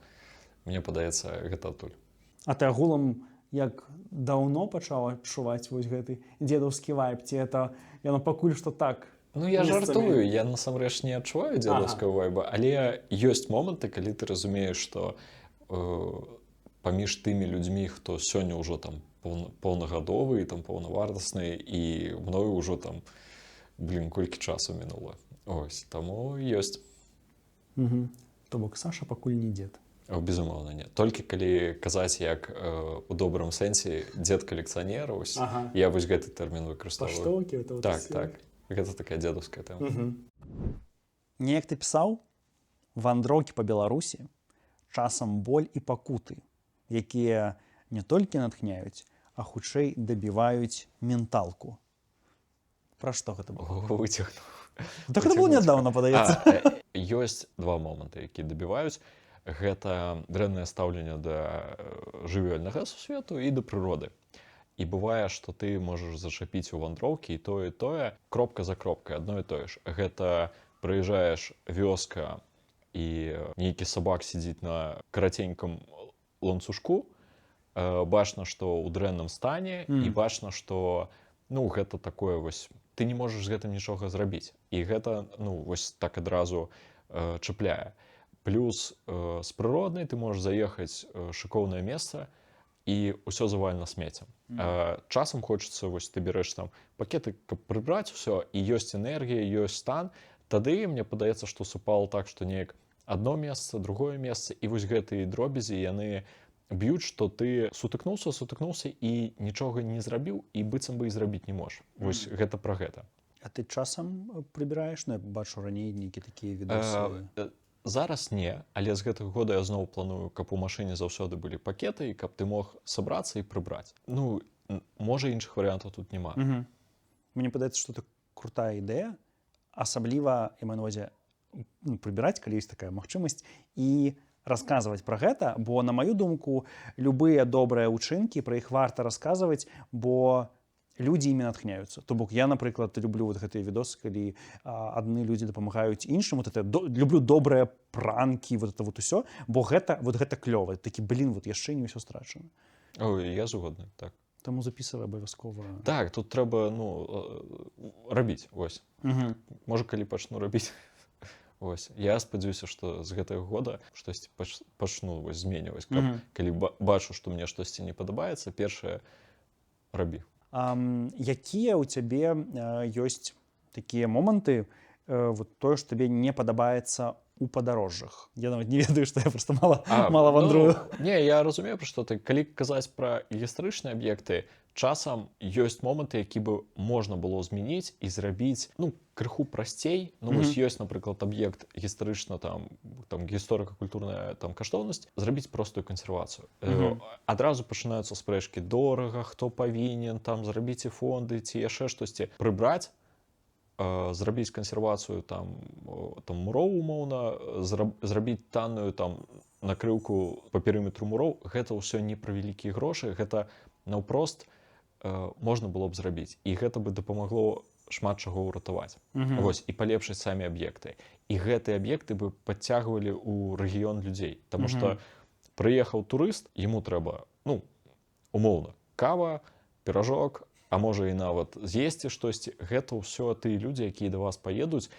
мне падаецца, гэта адтуль. А ты агулам як даўно пачаў адчуваць вось гэты дзедаўскі вайб, ці это яно пакуль што так? Ну, я жартую, я насамрэч не адчуваю дзедаўскага вайба, але ёсць моманты, калі ты разумееш, што паміж тымі людзьмі, хто сёння ўжо там паўнагадовы, там паўнавартасны, і мною ўжо там, колькі часу мінула. Ось, таму ёсць. То бок Саша пакуль не дзед. Безумоўна, не. Толькі калі казаць, як у добрым сэнсе дзед-калекцыянер, ось, я вось гэты тэрмін выкарыстоўваю. Паштоўкі? Так, так. Гэта такая дзедаўская тэма. Неяк ты пісаў, вандроўкі па Беларусі, часам боль і пакуты, якія не толькі натхняюць, а хутчэй дабіваюць менталку. Пра што гэта было? Выцягнуў. Так гэта было нядаўна, падаецца. Ёсць два моманты, якія дабіваюць. Гэта дрэннае стаўленне да жывёльнага сусвету і да прыроды. І бывае, што ты можаш зачапіць у вандроўкі і тое, кропка за кропкай, адно і тое ж. Гэта прыязджаеш вёска, і нейкі сабак сядзіць на караценькам ланцужку, бачна, што ў дрэнным стане, і бачна, што, ну, гэта такое вось, ты не можаш з гэтым нічога зрабіць. І гэта, ну, вось так адразу чапляе. Плюс з прыроднай ты можаш заехаць шыкоўнае месца, і ўсё завалена смеццем. Часам хочацца, вось ты береш там пакеты, каб прыбраць усё, і ёсць энергія, ёсць стан, тады мне падаецца, што супала так, што неяк адно месца, другое месца, і вось гэтыя дробязі яны б'юць, што ты сутыкнуўся і нічога не зрабіў, і быццам бы і зрабіць не можаш. Вось гэта пра гэта. А ты часам прыбіраеш? Ну, я бачу раней нейкія такія відосы. Зараз не, але з гэтага года я зноў планую, каб у машыне заўсёды былі пакеты, і каб ты мог сабрацца і прыбраць. Ну, можа, іншых варыянтаў тут няма. Мне падаецца, што это крутая ідэя, асабліва, я маю на ўвазе, прыбіраць, калі ёсць такая магчымасць, і расказваць пра гэта, бо, на маю думку, любыя добрыя ўчынкі, пра іх варта расказваць, бо людзі імі натхняюцца. То бок я, напрыклад, люблю вот гэтыя відосы, калі адны людзі дапамагаюць іншым. Вот люблю добрыя пранкі, вот это вот усё, бо гэта клёва. Такі, вот яшчэ не ўсё страчана. Ой, я згодны, так. Таму запісывай абавязкова. Так, тут трэба, рабіць, вось. Можа, калі пачну рабіць. Вось. Я спадзяюся, што з гэтага года штосьці пачну вось зменьваць. Калі бачу, што мне штосьці не падабаецца, першае рабі. Якія ў цябе ёсць такія моманты, вот тое, што табе не падабаецца у падарожжах? Я нават не ведаю, што я проста мала вандрую. Не, я разумею, пра што ты. Калі казаць пра гістарычныя аб'екты, часам ёсць моманты, які бы можна было змяніць і зрабіць, крыху прасцей. Вось ёсць, напрыклад, аб'ект гістарычна, там гісторыка-культурная каштоўнасць, зрабіць простую кансервацыю. Адразу пачынаюцца спрэчкі: дорага, хто павінен, зрабіць і фонды, ці яшчэ штосьці. Прыбраць, зрабіць кансервацыю муроў, умоўна, зрабіць танную накрыўку па перыметру муроў. Гэта ўсё не пра вялікія грошы, гэта наўпрост можна было б зрабіць. І гэта бы дапамагло шмат чаго ўратаваць. Вось, і палепшыць самі аб'екты. І гэтыя аб'екты бы падцягвалі ў рэгіён людзей. Таму што прыехаў турыст, яму трэба, умоўна, кава, піражок, а можа і нават з'есці штосьці. Гэта ўсё тыя людзі, якія да вас паедуць.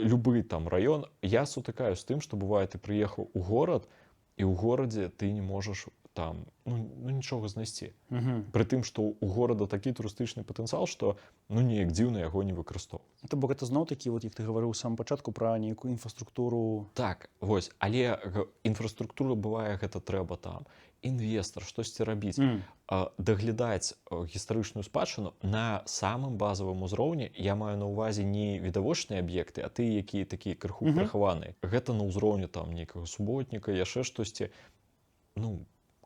Любы раён. Я сутыкаюсь з тым, што бывае, ты прыехаў у горад, і ў горадзе ты не можаш нічога знайсці. Пры тым, што ў горада такі турыстычны патэнцыял, што неяк дзіўна яго не выкарыстоўваць. То бок гэта зноў-такі, як ты гаварыў у самым пачатку пра нейкую інфраструктуру. Так, вось, але інфраструктура бывае, гэта трэба інвестар, штосьці рабіць. Даглядаць гістарычную спадчыну на самым базавым узроўні. Я маю на ўвазе не відавочныя аб'екты, а тыя, якія такія крыху прыхаваныя. Гэта на ўзроўні нейкага суботніка, яшчэ штосьці.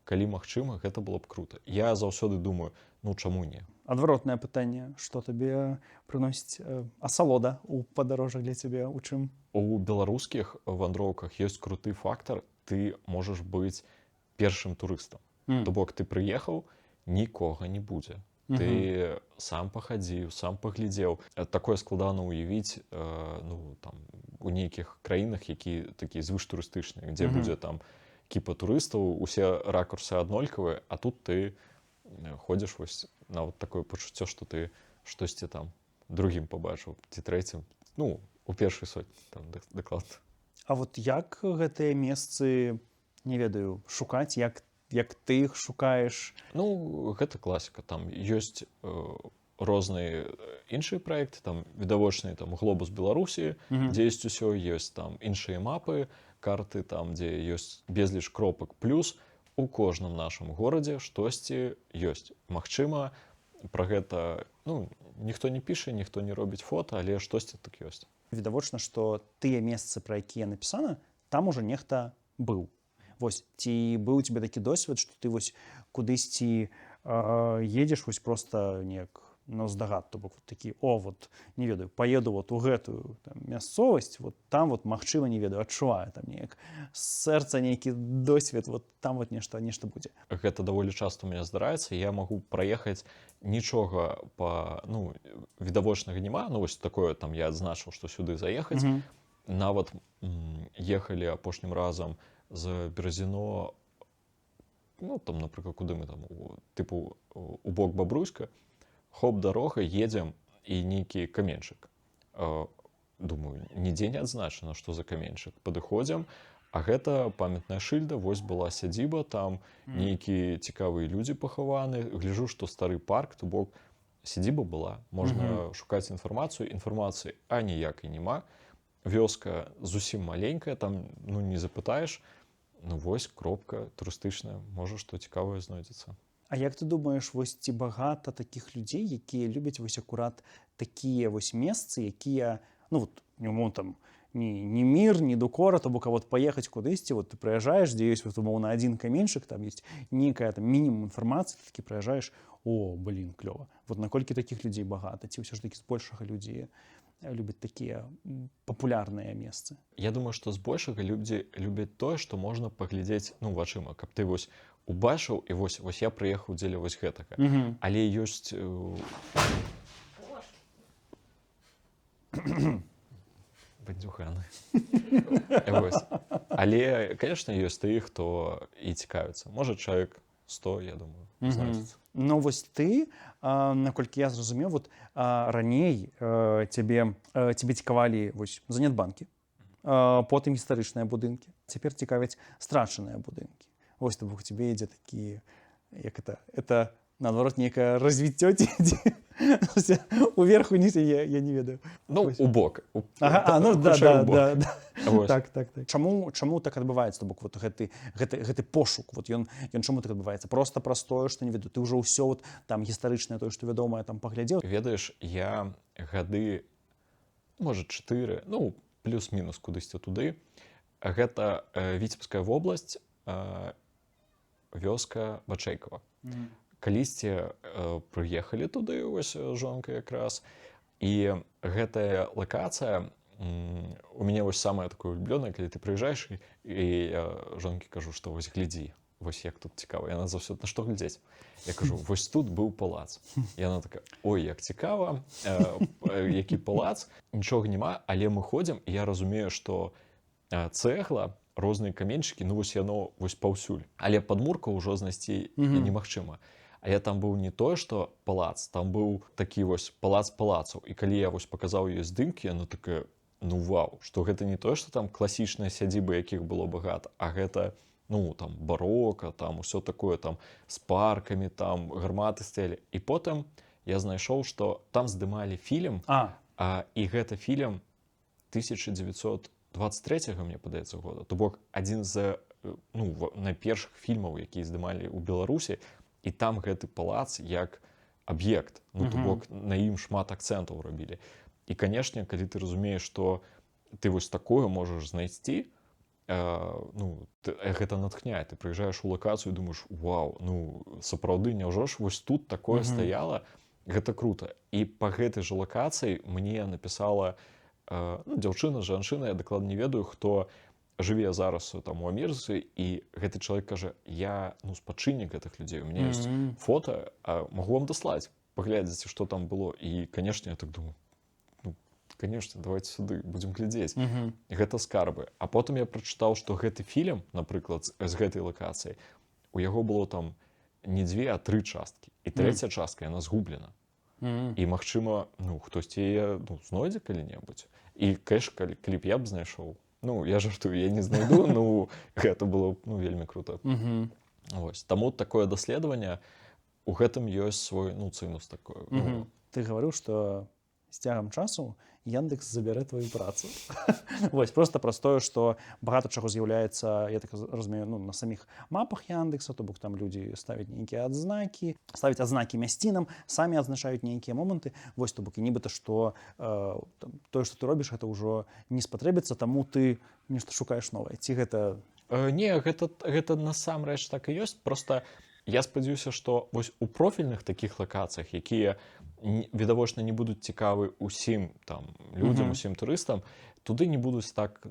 Калі магчыма, гэта было б крута. Я заўсёды думаю, чаму не? Адваротнае пытанне, што табе прыносіць асалода ў падарожжах для цябе, у чым? У беларускіх вандроўках ёсць круты фактар. Ты можаш быць першым турыстам. То бок ты прыехаў, нікога не будзе. Ты сам пахадзіў, сам паглядзеў. Такое складана ўявіць у нейкіх краінах, які такія звыштурыстычныя, дзе будзе кіпа турыстаў, усе ракурсы аднолькавыя, а тут ты ходзіш вось нават такое пачуццё, што ты штосьці другім пабачыў, ці трэцім, у першай сотні, дакладна. А вот як гэтыя месцы, не ведаю, шукаць, як ты іх шукаеш? Гэта класіка. Ёсць розныя іншыя праекты, відавочныя глобус Беларусі, дзе ёсць усё, ёсць іншыя мапы, карты, дзе ёсць безліч кропак. Плюс у кожным нашым горадзе штосьці ёсць. Магчыма, пра гэта ніхто не піша, ніхто не робіць фота, але штосьці так ёсць. Відавочна, што тыя месцы, пра якія напісана, там ужо нехта быў. Вось, ці быў у цябе такі досвед, што ты вось кудысьці едзеш вось проста неяк на здагад, то бок такі, не ведаю, паеду у гэтую мясцовасць, там магчыма, не ведаю, адчуваю неяк сэрца, нейкі досвед, там нешта будзе. Гэта даволі часта у мяне здараецца. Я магу праехаць, нічога відавочнага няма, вось такое я адзначыў, што сюды заехаць. Нават ехалі апошнім разам з Беразіно, напрыклад, куды мы у бок Бабруйска, хоп, дарога, едзем, і нейкі каменьчык. думаю, нідзе не адзначана, што за каменьчык. Падыходзім, а гэта памятная шыльда, вось была сядзіба, там нейкія цікавыя людзі пахаваны. Гляжу, што стары парк, то бок сядзіба была, можна шукаць інфармацыі аніякай няма. Вёска зусім маленькая, там не запытаеш, вось кропка турыстычная, можа, што цікавае знойдзецца. А як ты думаеш, вось ці багата такіх людзей, якія любяць вось акурат такія вось месцы, якія, там, не мір, не дукора, то бок, а вот паехаць кудысьці, вот ты прыязджаеш, дзе ёсць, умоўна, адзін каменьчык, там ёсць нейкая там мінімум інфармацыі, ты такі прыязджаеш, клёва. Вот наколькі такіх людзей багата, ці ўсё ж такі збольшага людзі любяць такія папулярныя месцы? Я думаю, што збольшага людзі любяць тое, што можна паглядзець, вачыма, каб ты вось убачыў, і вось я прыехаў дзеля вось гэтага. Але ёсць... Бандзюханы. Але, конечно, ёсць тых, хто і цікавіцца. Можа, чалавек 100, я думаю, знойдзецца. Вось ты, наколькі я зразумеў, вот раней цябе цікавалі вось занятбанкі, потым гістарычныя будынкі, цяпер цікавяць страчаныя будынкі. Вось то бок цябе ідзе такі, як это наадварот нейкае развіццё ці уверх уніз, я не ведаю. У бок. Да. Так. Чаму так адбываецца? То бок вот гэты пошук, вот ён чаму так адбываецца? Проста праз тое, што не ведаю, ты ўжо ўсё вот там гістарычнае, тое, што вядомае, там паглядзеў. Ведаеш, я гады, можа, 4, плюс-мінус кудысьці туды. Гэта Віцебская вобласць, вёска Бачэйкава. Калісьці прыехалі туды, вось жонка якраз, і гэтая лакацыя у мяне вось самая такое улюблёная, калі ты прыязджаеш, і я жонкі кажу, што вось глядзі, вось як тут цікава. Яна заўсёды, на што глядзець? Я кажу, вось тут быў палац. Яна такая, ой, як цікава, які палац, нічога няма, але мы ходзім, і я разумею, што цэгла, розныя каменьчыкі, вось яно вось паўсюль. Але падмурка ўжо знайсці немагчыма. Але там быў не тое, што палац, там быў такі вось палац палацаў. І калі я вось паказаў ёй здымкі, яна такая, вау, што гэта не тое, што там класічныя сядзібы, якіх было багата, а гэта, там барока, там усё такое, там з паркамі, там гарматы стаялі. І потым я знайшоў, што там здымалі фільм, і гэта фільм 1923, мне падаецца, года. То бок адзін з найпершых фільмаў, які здымалі ў Беларусі, і там гэты палац як аб'ект. То бок на ім шмат акцэнтаў рабілі. І, канешне, калі ты разумееш, што ты вось такое можаш знайсці, гэта натхняе. Ты прыязджаеш у лакацыю і думаеш, вау, сапраўды, няўжо ж вось тут такое стаяла? Гэта крута. І па гэтай жа лакацыі мне напісала дзяўчына, жанчына, я дакладна не ведаю, хто жыве зараз там у Амерыцы, і гэты чалавек кажа, я спадчыннік гэтых людзей, у мяне ёсць фота, магу вам даслаць, паглядзеце, што там было. І, канешне, я так думаю, канешне, давайте сюды, будзем глядзець. Гэта скарбы. А потым я прачытаў, што гэты фільм, напрыклад, з гэтай лакацыі, у яго было там не 2, а 3 часткі. І трэця частка, яна згублена. І, магчыма, хтосьці яе знойдзе калі-небудзь. І, конечно, калі б я б знайшоў, я жартую, я не знайду, гэта было вельмі круто. Вось. Таму такое даследаванне, у гэтым ёсць свой цынус такой. Ты гаварыў, што з цягам часу Яндекс забярэ твою працу. Вось, проста праз тое, што багата чаго з'яўляецца, я так разумею, на саміх мапах Яндекса, то бок там людзі ставяць нейкія адзнакі, ставяць адзнакі мясцінам, самі адзначаюць нейкія моманты. Вось, то бок, і нібыта, што тое, што ты робіш, гэта ўжо не спатрэбіцца, таму ты нешта шукаеш новае. Ці гэта... Не, гэта насамрэч так і ёсць. Проста я спадзяюся, што вось у профільных такіх лакацыях, якія відавочна не будуць цікавы усім там людзям, усім турыстам, туды не будуць так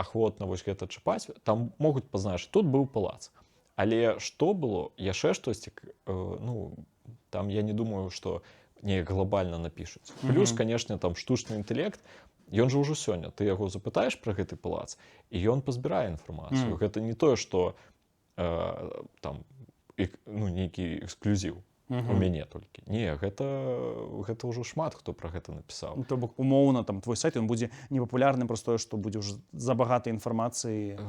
ахвотна вось гэта чапаць. Там могуць пазначыць, тут быў палац. Але што было, яшчэ штосьці, там я не думаю, што неяк глобальна напішуць. Плюс, канешне, там штучны інтэлект, ён жа ўжо сёння, ты яго запытаеш пра гэты палац, і ён пазбірае інфармацыю. Гэта не тое, што там нейкі эксклюзіў. У мяне толькі. Не, гэта ўжо шмат хто пра гэта напісаў. То бок умоўна там твой сайт ён будзе непапулярным праз тое, што будзе ўжо забагата інфармацыі.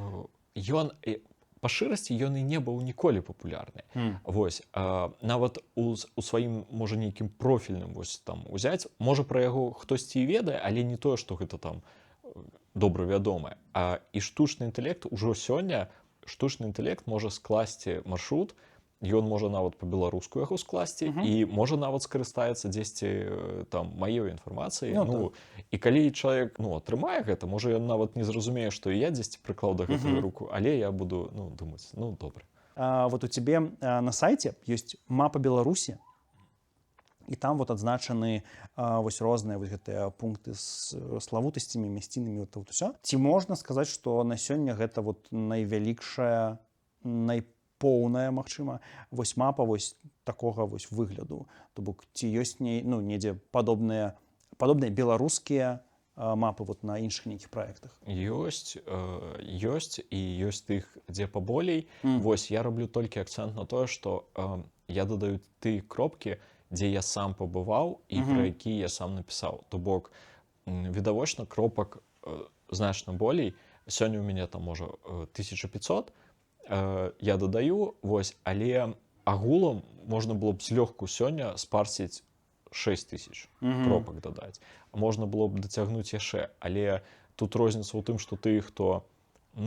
Ён па шчырасці ён і не быў ніколі папулярны. Вось нават у сваім можа нейкім профільным вось там узяць, можа пра яго хтосьці і ведае, але не тое, што гэта там добра вядомае. І штучны інтэлект ужо сёння штучны інтэлект можа скласці маршрут, ён можа нават па-беларуску яго скласці і можа нават скарыстаецца дзесьці там маёй інфармацыяй. І калі чалавек атрымае гэта, можа ён нават не зразумее, што я дзесьці прыклаў да гэтага руку, але я буду думаць, добра. Вот у цябе на сайце ёсць мапа Беларусі, і там вот адзначаны вось розныя вось гэтыя пункты з славутасцямі, мясцінамі, вот усё. Ці можна сказаць, што на сёння гэта вот найвялікшая, найпоўная, магчыма, вось мапа вось такога вось выгляду? То бок ці ёсць недзе падобныя беларускія мапы вот на іншых нейкіх праектах? Ёсць і ёсць тых, дзе паболей. Вось я раблю толькі акцэнт на тое, што я дадаю тыя кропкі, дзе я сам пабываў і пра які я сам напісаў. То бок відавочна кропак значна болей. Сёння ў мяне там можа 1500 я дадаю, вось, але агулам можна было б злёгку сёння спарсіць 6000 кропак дадаць. Можна было б дацягнуць яшчэ, але тут розніца ў тым, што ты, хто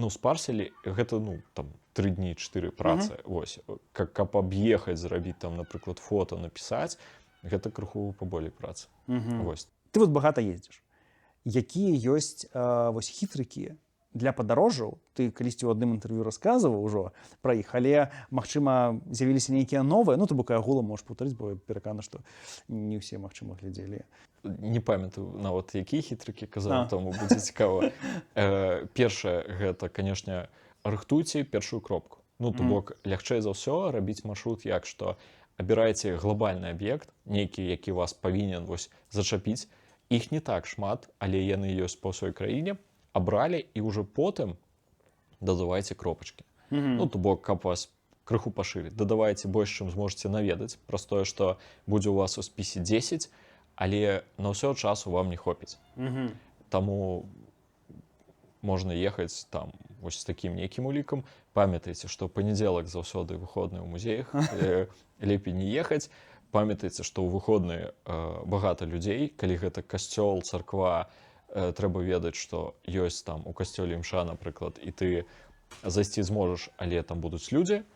спарсілі, гэта там 3 дні, 4 працы. Вось, каб аб'ехаць, зрабіць там, напрыклад, фота, напісаць, гэта крыху паболей працы. Вось. Ты вот багата ездзіш. Якія ёсць вось хітрыкі для падарожжаў? Ты калісьці ў адным інтэрв'ю расказваў ужо пра іх, але, магчыма, з'явіліся нейкія новыя, то бок агулам можаш паўтарыць, бо я пераканы, што не ўсе, магчыма, глядзелі. Не памятаю нават, якія хітрыкі казаў, таму будзе цікава. Першае, гэта, канешне, рыхтуйце першую кропку. То бок, лягчэй за ўсё рабіць маршрут як, што абірайце глобальны аб'ект, нейкі, які вас павінен зачапіць. Іх не так шмат, але яны ёсць па ўсёй краіне. Абралі і ўжо потым дадавайце кропачкі. То бок, каб вас крыху пашырыць. Дадавайце больш, чым зможаце наведаць. Праз тое, што будзе у вас у спісе 10, але на ўсё часу вам не хопіць. Таму можна ехаць там вось з такім нейкім улікам. Памятайце, што панядзелак заўсёды выходны ў музеях. Лепей не ехаць. Памятайце, што ў выходныя багата людзей. Калі гэта касцёл, царква, трэба ведаць, што ёсць там у касцёле імша, напрыклад, і ты зайсці зможаш, але там будуць людзі.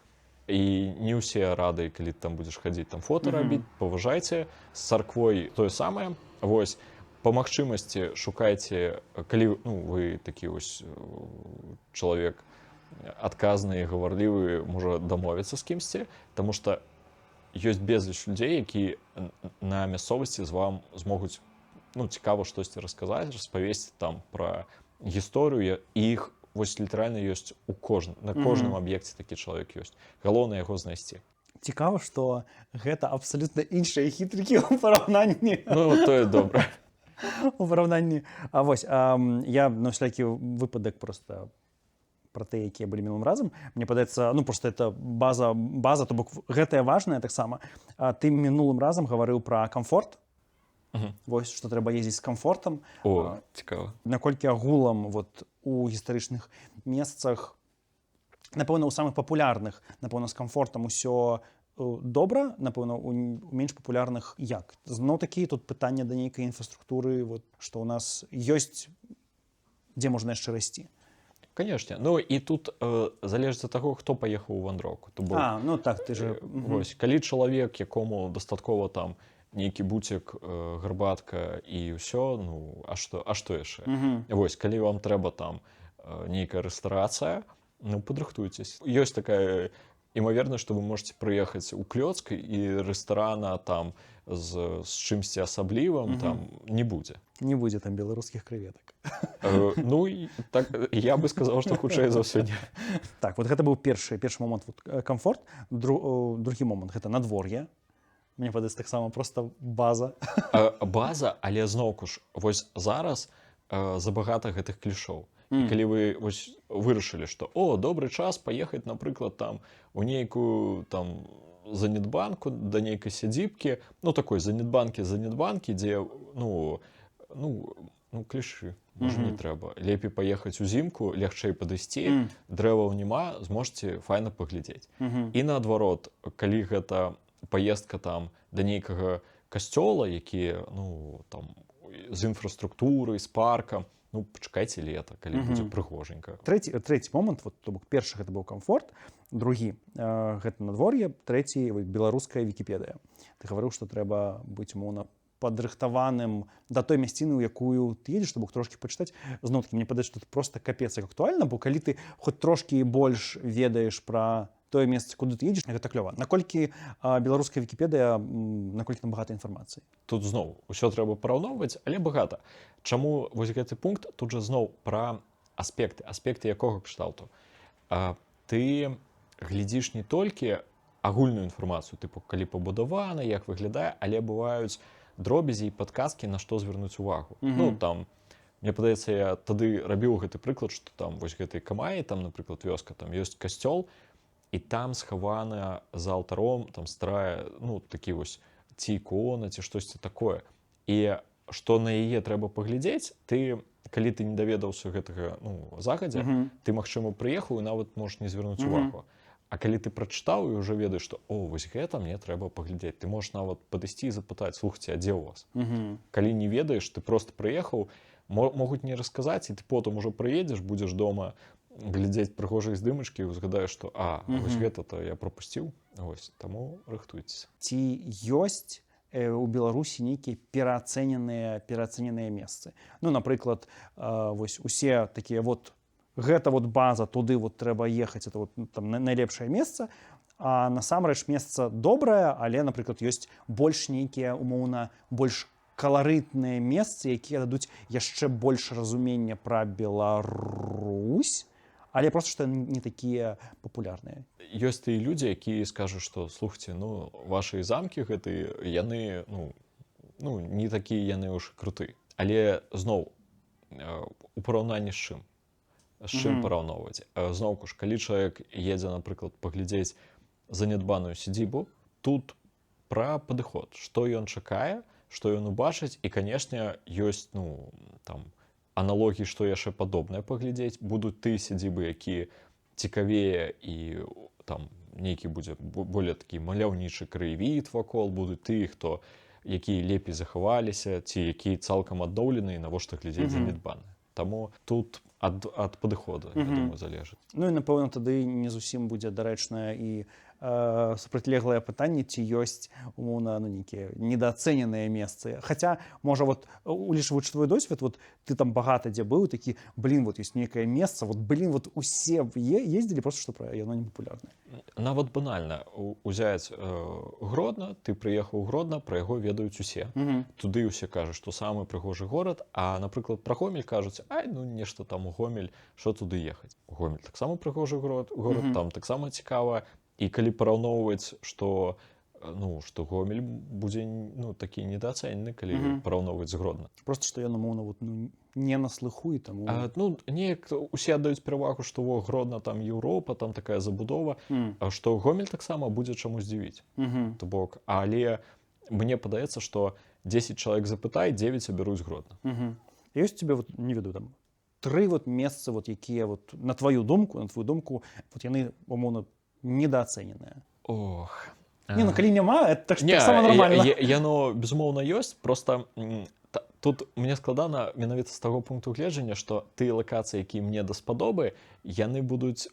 І не ўсе рады, калі там будзеш хадзіць, там фота рабіць, паважайце. З царквой тое самае. Вось, па магчымасці шукайце, калі вы такі вось чалавек адказны і гаварлівы, можа дамовіцца з кімсьці, таму што ёсць безліч людзей, які на мясцовасці з вам змогуць цікава штосьці расказаць, распавесці там пра гісторыю, і іх вось літаральна ёсць на кожным аб'екце такі чалавек ёсць. Галоўнае яго знайсці. Цікава, што гэта абсалютна іншыя хітрыкі ў параўнанні. Тое добра. У параўнанні. Вось, я на ўсякі выпадак проста пра тыя, якія былі мінулым разам. Мне падаецца, проста это база, то бок гэтае важнае таксама. Ты мінулым разам гаварыў пра камфорт. Вось, што трэба ездзіць з камфортам. О, цікава. Наколькі агулам у гістарычных месцах, напэўна, у самых папулярных, напэўна, з камфортам усё добра, напэўна, у менш папулярных як? Зноў-такі тут пытанне да нейкай інфраструктуры, што ў нас ёсць, дзе можна яшчэ расці. Канешне. І тут залежыць ад таго, хто паехаў у вандроўку. Так, ты же... Вось, калі чалавек, якому дастаткова там нейкі буцік, гарбатка і ўсё, а што яшчэ? Вось, калі вам трэба там нейкая рэстарацыя, падрыхтуйцесь. Ёсць такая імавернасць, што вы можаце прыехаць у Клёцк і рэстарана там з чымсьці асаблівым там не будзе. Не будзе там беларускіх крэветак. Так, я бы сказаў, што хутчэй за ўсё не. Так, вот гэта быў першы момант камфорт. Другі момант гэта надвор'е. Мне падаецца таксама проста база. База, але зноўку ж, вось зараз забагата гэтых клішоў. І калі вы вырашылі, што добры час паехаць, напрыклад, там у нейкую там занедбанку да нейкай сядзібкі, ну такой занедбанкі, дзе клішы можа не трэба. Лепей паехаць узімку, лягчэй падысці, дрэваў няма, зможаце файна паглядзець. І наадварот, калі гэта паездка там да нейкага касцёла, які там з інфраструктурай, з паркам, пачакайце лета, калі будзе прыгоженька. Трэці момант, то бок першы гэта быў камфорт, другі гэта надвор'е, трэці беларуская Вікіпедыя. Ты гаварыў, што трэба быць умоўна падрыхтаваным да той мясціны, у якую ты едзеш, то бок трошкі пачытаць. Зноў-такі, мне падаецца, што тут проста капец як актуальна, бо калі ты хоць трошкі больш ведаеш пра тое месца, куды ты едзеш, гэта клёва. Наколькі беларуская Вікіпедыя, наколькі там багата інфармацыі? Тут зноў усё трэба параўноўваць, але багата. Чаму вось гэты пункт? Тут жа зноў пра аспекты якога кшталту. Ты глядзіш не толькі агульную інфармацыю, тыпу, калі пабудавана, як выглядае, але бываюць дробязі і падказкі, на што звярнуць увагу. Там, мне падаецца, я тады рабіў гэты прыклад, што там вось гэтай Камаі, там, напрыклад, вёска, там ёсць касцёл, і там схавана за алтаром, там старая, такі вось, ці ікона, ці штосьці такое. І што на яе трэба паглядзець, ты, калі ты не даведаўся гэтага, загадзя, ты, магчыма, прыехаў і нават можаш не звярнуць увагу. А калі ты прачытаў і ўжо ведаеш, што вось гэта мне трэба паглядзець, ты можаш нават падысці і запытаць: слухайце, а дзе ў вас? Калі не ведаеш, ты проста прыехаў, могуць не расказаць, і ты потым ужо прыедзеш, будзеш дома глядзець прыгожыя здымачкі і узгадаеш, што вось гэта-то я прапусціў, таму рыхтуйцеся. Ці ёсць у Беларусі нейкія пераацэненыя месцы? Напрыклад, вось усе такія гэта база, туды трэба ехаць, это там найлепшае месца, а насамрэч месца добрае, але, напрыклад, ёсць больш нейкія, умоўна, больш каларытныя месцы, якія дадуць яшчэ больш разумення пра Беларусь, але проста, што не такія папулярныя. Ёсць тыя людзі, якія скажуць, што, слухайце, вашы замкі гэтыя, яны, не такія яны ўж круты. Але, зноў, у параўнанні з чым? З чым параўноўваць? Зноўку ж, калі чалавек едзе, напрыклад, паглядзець занядбаную сядзібу, тут пра падыход, што ён чакае, што ён убачыць, і, канешне, ёсць, аналогіі, што яшчэ падобнае паглядзець. Будуць тыя сядзібы, якія цікавее, і там нейкі будзе более такі маляўнічы краявід вакол, будуць тыя, якія лепей захаваліся, ці якія цалкам адноўленыя, навошта глядзець занядбаныя. Таму тут ад падыходу, я думаю, залежыць. І, напэўна, тады не зусім будзе дарэчнае і супрацьлеглае пытанне, ці ёсць, умоўна, нейкія недаацэненыя месцы. Хаця, можа, улічваючы твой досвед, ты там багата дзе быў, такі, ёсць нейкае месца, усе ездзілі, проста што пра яно не папулярнае. Нават банальна узяць Гродна, ты прыехаў у Гродна, пра яго ведаюць усе. Туды ўсе кажуць, што самы прыгожы горад, а, напрыклад, пра Гомель кажуць: нешта там у Гомель, што туды ехаць? Гомель таксама прыгожы горад, там таксама цікава. І калі параўноўваць, што Гомель будзе такі недаацэнены, калі параўноўваць з Гродна. Проста, што ён, умоўна, не на слыху, і таму... Неяк усе аддаюць перавагу, што Гродна, там Еўропа, там такая забудова, а што Гомель таксама будзе чаму здзівіць. То бок, але мне падаецца, што 10 чалавек запытай, 9 абяруць Гродна. Ёсць у цябе, не веду, там, 3 месцы, якія, на тваю думку, яны, умоўна, недаацэненыя. Калі няма, таксама нармальна. Яно, безумоўна, ёсць, проста тут мне складана менавіта з таго пункту гледжання, што тыя лакацыі, якія мне даспадобы, яны будуць,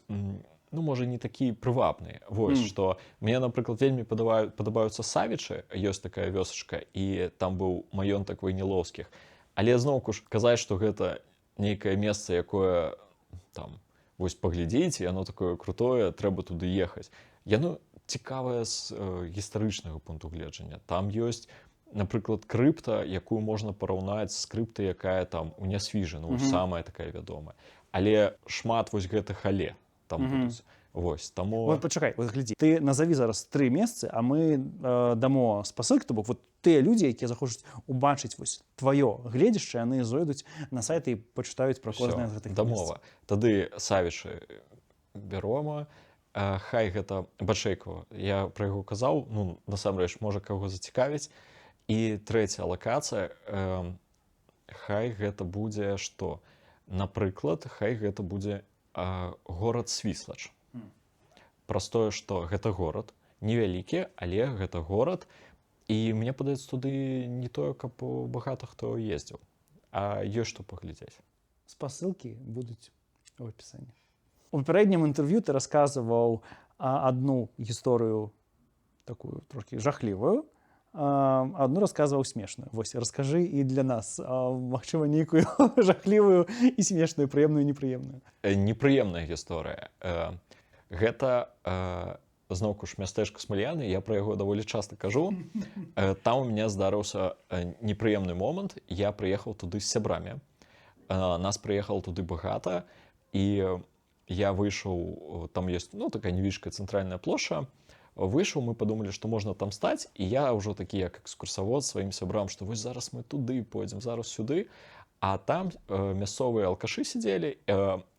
можа, не такія прывабныя. Вось, што мне, напрыклад, вельмі падабаюцца Савічы, ёсць такая вёсачка, і там быў маёнтак Вайнілоўскіх. Але, зноўку ж, казаць, што гэта нейкае месца, якое там вось паглядзіць, яно такое крутое, трэба туды ехаць. Яно цікавае з гістарычнага пункту гледжання. Там ёсць, напрыклад, крыпта, якую можна параўнаць з крыптай, якая там у Нясвіжы, самая такая вядомая. Але шмат вось гэтых але там будуць. Вось, таму... Пачакай, глядзі. Ты назаві зараз 3 месцы, а мы дамо спасылкі, то бок тыя людзі, якія захочуць убачыць тваё гледзішча, яны зойдуць на сайт і пачытаюць пра кожнае з гэтых месцаў. Дамова. Тады Савічы бярома, хай гэта Бачэйкова. Я пра яго казаў, ну, насамрэч, можа каго зацікавіць. І трэцяя лакацыя, хай гэта будзе што? Напрыклад, хай гэта будзе горад Свіслач. Праз тое, што гэта горад, невялікі, але гэта горад. І мне падаецца, туды не тое, каб багата хто ездзіў, а ёсць што паглядзець. Спасылкі будуць у апісанні. У папярэднім інтэрв'ю ты расказваў адну гісторыю такую трошкі жахлівую, адну расказваў смешную. Вось, раскажы і для нас, магчыма, нейкую жахлівую і смешную, прыемную і непрыемную. Непрыемная гісторыя. Гэта зноўку ж мястэчка Смальяны, я пра яго даволі часта кажу. Там у меня здарыўся непрыемны момант. Я прыехаў туды з сябрамі. Нас прыехала туды багата, і я выйшаў, там ёсць, ну, такая невялічкая цэнтральная плошча. Выйшаў, мы падумалі, што можна там стаць, і я ўжо такі, як экскурсавод сваім сябрам, што вось зараз мы туды пойдзем, зараз сюды. А там мясцовыя алкашы сядзелі,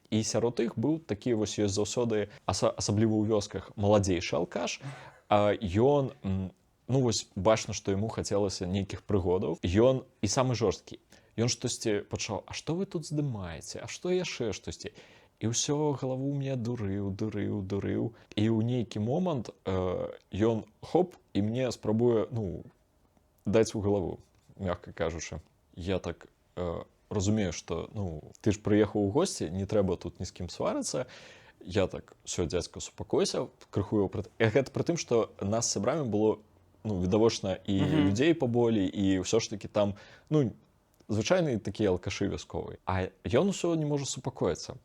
і сярод іх быў такі, вось ёсць заўсёды, асабліва ў вёсках, маладзейшы алкаш. Ён, ну вось бачна, што яму хацелася нейкіх прыгодаў. Ён і самы жорсткі. Ён штосьці пачаў: а што вы тут здымаеце? А што яшчэ штосьці? І ўсё галаву мне дурыў. І ў нейкі момант ён хоп, і мне спрабуе, ну, даць у галаву, мякка кажучы. Я так разумею, што, ну, ты ж прыехаў у госці, не трэба тут ні з кім сварыцца. Я так: усё, дзядзька, супакойся, крыху яго гэта пры тым, што нас з сябрамі было, ну, відавочна, і людзей паболей, і ўсё ж такі там, ну, звычайныя такія алкашы вясковыя. А ён усё не можа супакоіцца.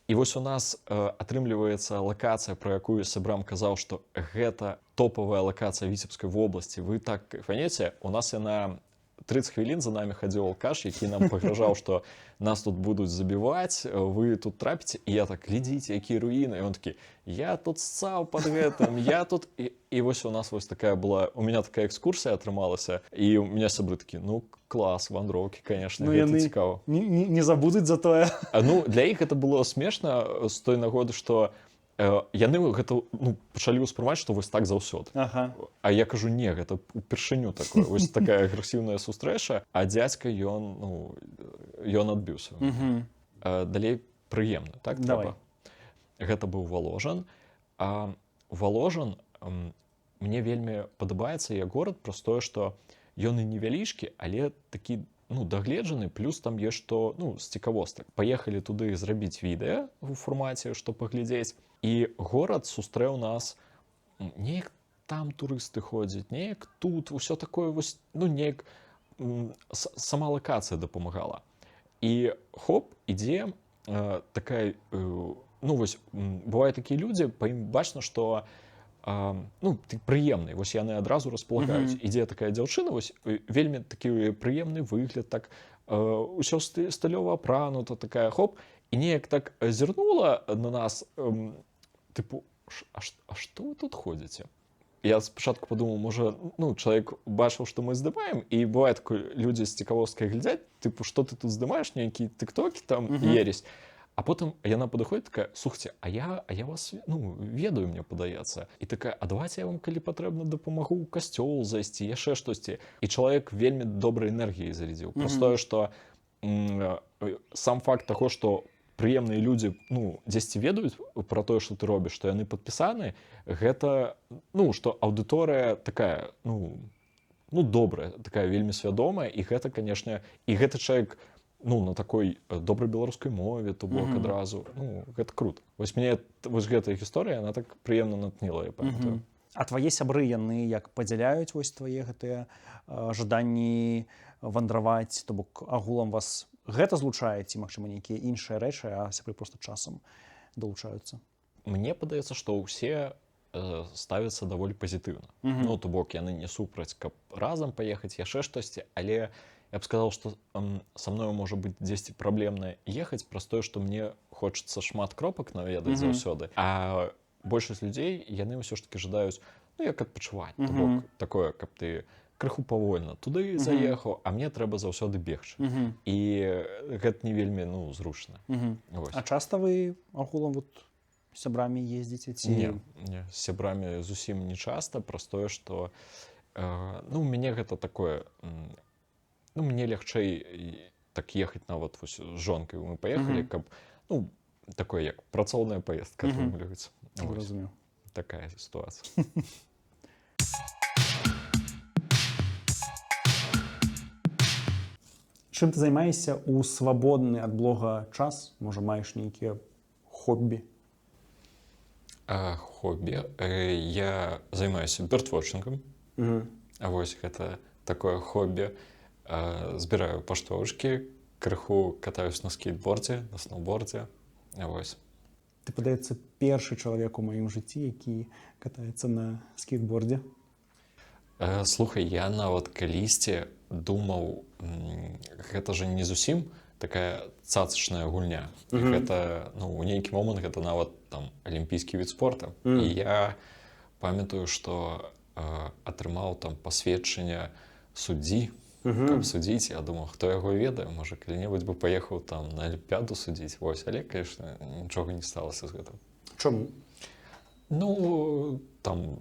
І вось у нас атрымліваецца лакацыя, пра якую сябрам казаў, што гэта топавая лакацыя Віцебскай вобласці. Вы так кайфанеце, у нас яна 30 хвілін за намі хадзіў алкаш, які нам пагражаў, што нас тут будуць забіваць, вы тут трапіце. І я так: глядзіце, якія руіны. І он такі: я тут ссаў пад гэтым, я тут... І вось у нас вось такая была, у меня такая экскурсія атрымалася, і у меня сябры такі: ну, клас, вандроўкі, конечно, гэта цікава. Не забудуць за тое. Ну, для іх гэта было смешна з той нагоды, што яны гэта, ну, пачалі ўспрымаць, што вось так заўсёды. Ага. А я кажу: не, гэта упершыню такое, вось такая агрэсіўная сустрэча, а дзядзька, ён, ну, ён адбіўся. Далей прыемна, так? Давай. Гэта быў Воложан. Воложан мне вельмі падабаецца як горад праз тое, што ён і невялічкі, але такі, ну, дагледжаны, плюс там ёсць што, ну, з цікавостак. Паехалі туды зрабіць відэа ў фармаце, што паглядзець, і горад сустрэў нас, неяк там турысты ходзяць, неяк тут, усё такое вось, ну, неяк сама лакацыя дапамагала. І хоп, ідзе такая, ну, вось, бывае такія людзі, па ім бачна, што, ну, прыемны, вось яны адразу располагаюць. Ідзе такая дзяўчына, вось вельмі такі прыемны выгляд, так усё стылёва апранута, такая хоп, і неяк так зірнула на нас, тыпу: а што вы тут ходзіце? Я спачатку падумаў, можа, ну, чалавек бачыў, што мы здымаем, і бывае такое, людзі з цікавосткай глядзяць, тыпу: што ты тут здымаеш, нейкія тыктокі там ересь. А потым яна падыходзіць такая: слухайце, а я вас, ну, ведаю, мне падаецца. І такая: а давайце я вам, калі патрэбна, дапамагу ў касцёл зайсці, яшчэ штосьці. І чалавек вельмі добрай энергіяй зарядзіў. Праз тое, што сам факт таго, што прыемныя людзі, ну, дзесьці ведаюць пра тое, што ты робіш, што яны падпісаны, гэта, ну, што аўдыторыя такая, ну, добрая, такая вельмі свядомая, і гэта, канешне, і гэты чалавек, ну, на такой добрай беларускай мове, то бок адразу, ну, гэта круто. Вось мне вось гэтая гісторыя, яна так прыемна натхніла, я памятаю. А твае сябры, яны як падзяляюць вось твае гэтыя жаданні вандраваць, то бок агулам вас гэта злучае, ці, магчыма, нейкія іншыя рэчы, а сябры проста часам далучаюцца? Мне падаецца, што ўсе ставяцца даволі пазітыўна. Ну, то бок яны не супраць, каб разам паехаць, яшчэ штосьці, але я б сказаў, што са мною можа быць дзесьці праблемна ехаць праз тое, што мне хочацца шмат кропак наведаць заўсёды. А большасць людзей, яны ўсё ж такі жадаюць, ну, як адпачываць. То бок такое, каб ты крыху павольна туды заехаў, а мне трэба заўсёды бегчы. І гэта не вельмі, ну, зручна. А часта вы агулам вот сябрамі ездзіце ці Не, з сябрамі зусім не часта, праз тое, што ну, мяне гэта такое, ну, мне лягчэй так ехаць нават вось з жонкай мы паехалі, каб, ну, такое як працоўная паездка атрымліваецца. зразумеў. Такая сітуацыя. Чым ты займаешся ў свабодны ад блога час? Можа, маеш нейкія хоббі? Хоббі. Я займаюся бёрдвотчынгам. А вось гэта такое хоббі. Збіраю паштоўачкі, крыху катаюсь на скейтбордзе, на сноубордзе. Вось. Ты, падаецца, першы чалавек у маім жыцці, які катаецца на скейтбордзе. Слухай, я нават калісьці думаў, гэта же не зусім такая цацачная гульня. Гэта, ну, у нейкі момант гэта нават там алімпійскі від спорта. І я памятаю, што атрымаў там пасведчанне суддзі, каб судзіць. Я думаў, хто яго ведае, можа, калі-небудзь бы паехаў там на алімпіяду судзіць. Вось, але, конечно, нічога не сталася з гэтым. Чаму? Ну, там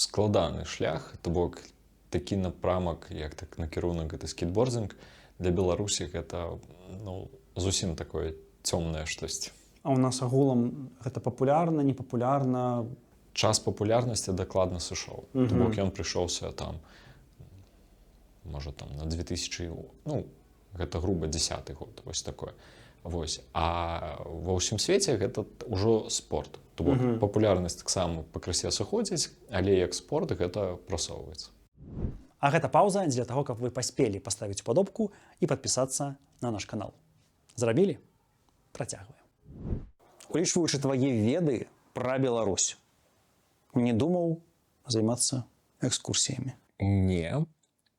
складаны шлях, то бок такі напрамак, як так накірунак, гэта скейтбординг, для Беларусі гэта, ну, зусім такое цёмнае штосьці. А ў нас агулам гэта папулярна, непапулярна? Час папулярнасці дакладна сышоў. То бок ён прыйшоўся там, можа, там на 2000, ну, гэта груба 10-й год, вось такое. Вось. А ва ўсім свеце гэта ўжо спорт. То бок папулярнасць таксама пакрысе сыходзіць, але як спорт гэта прасоўваецца. А гэта паўза для таго, каб вы паспелі паставіць упадобку і падпісацца на наш канал. Зрабілі? Працягваем. Улічваючы твае веды пра Беларусь, не думаў займацца экскурсіямі? Не.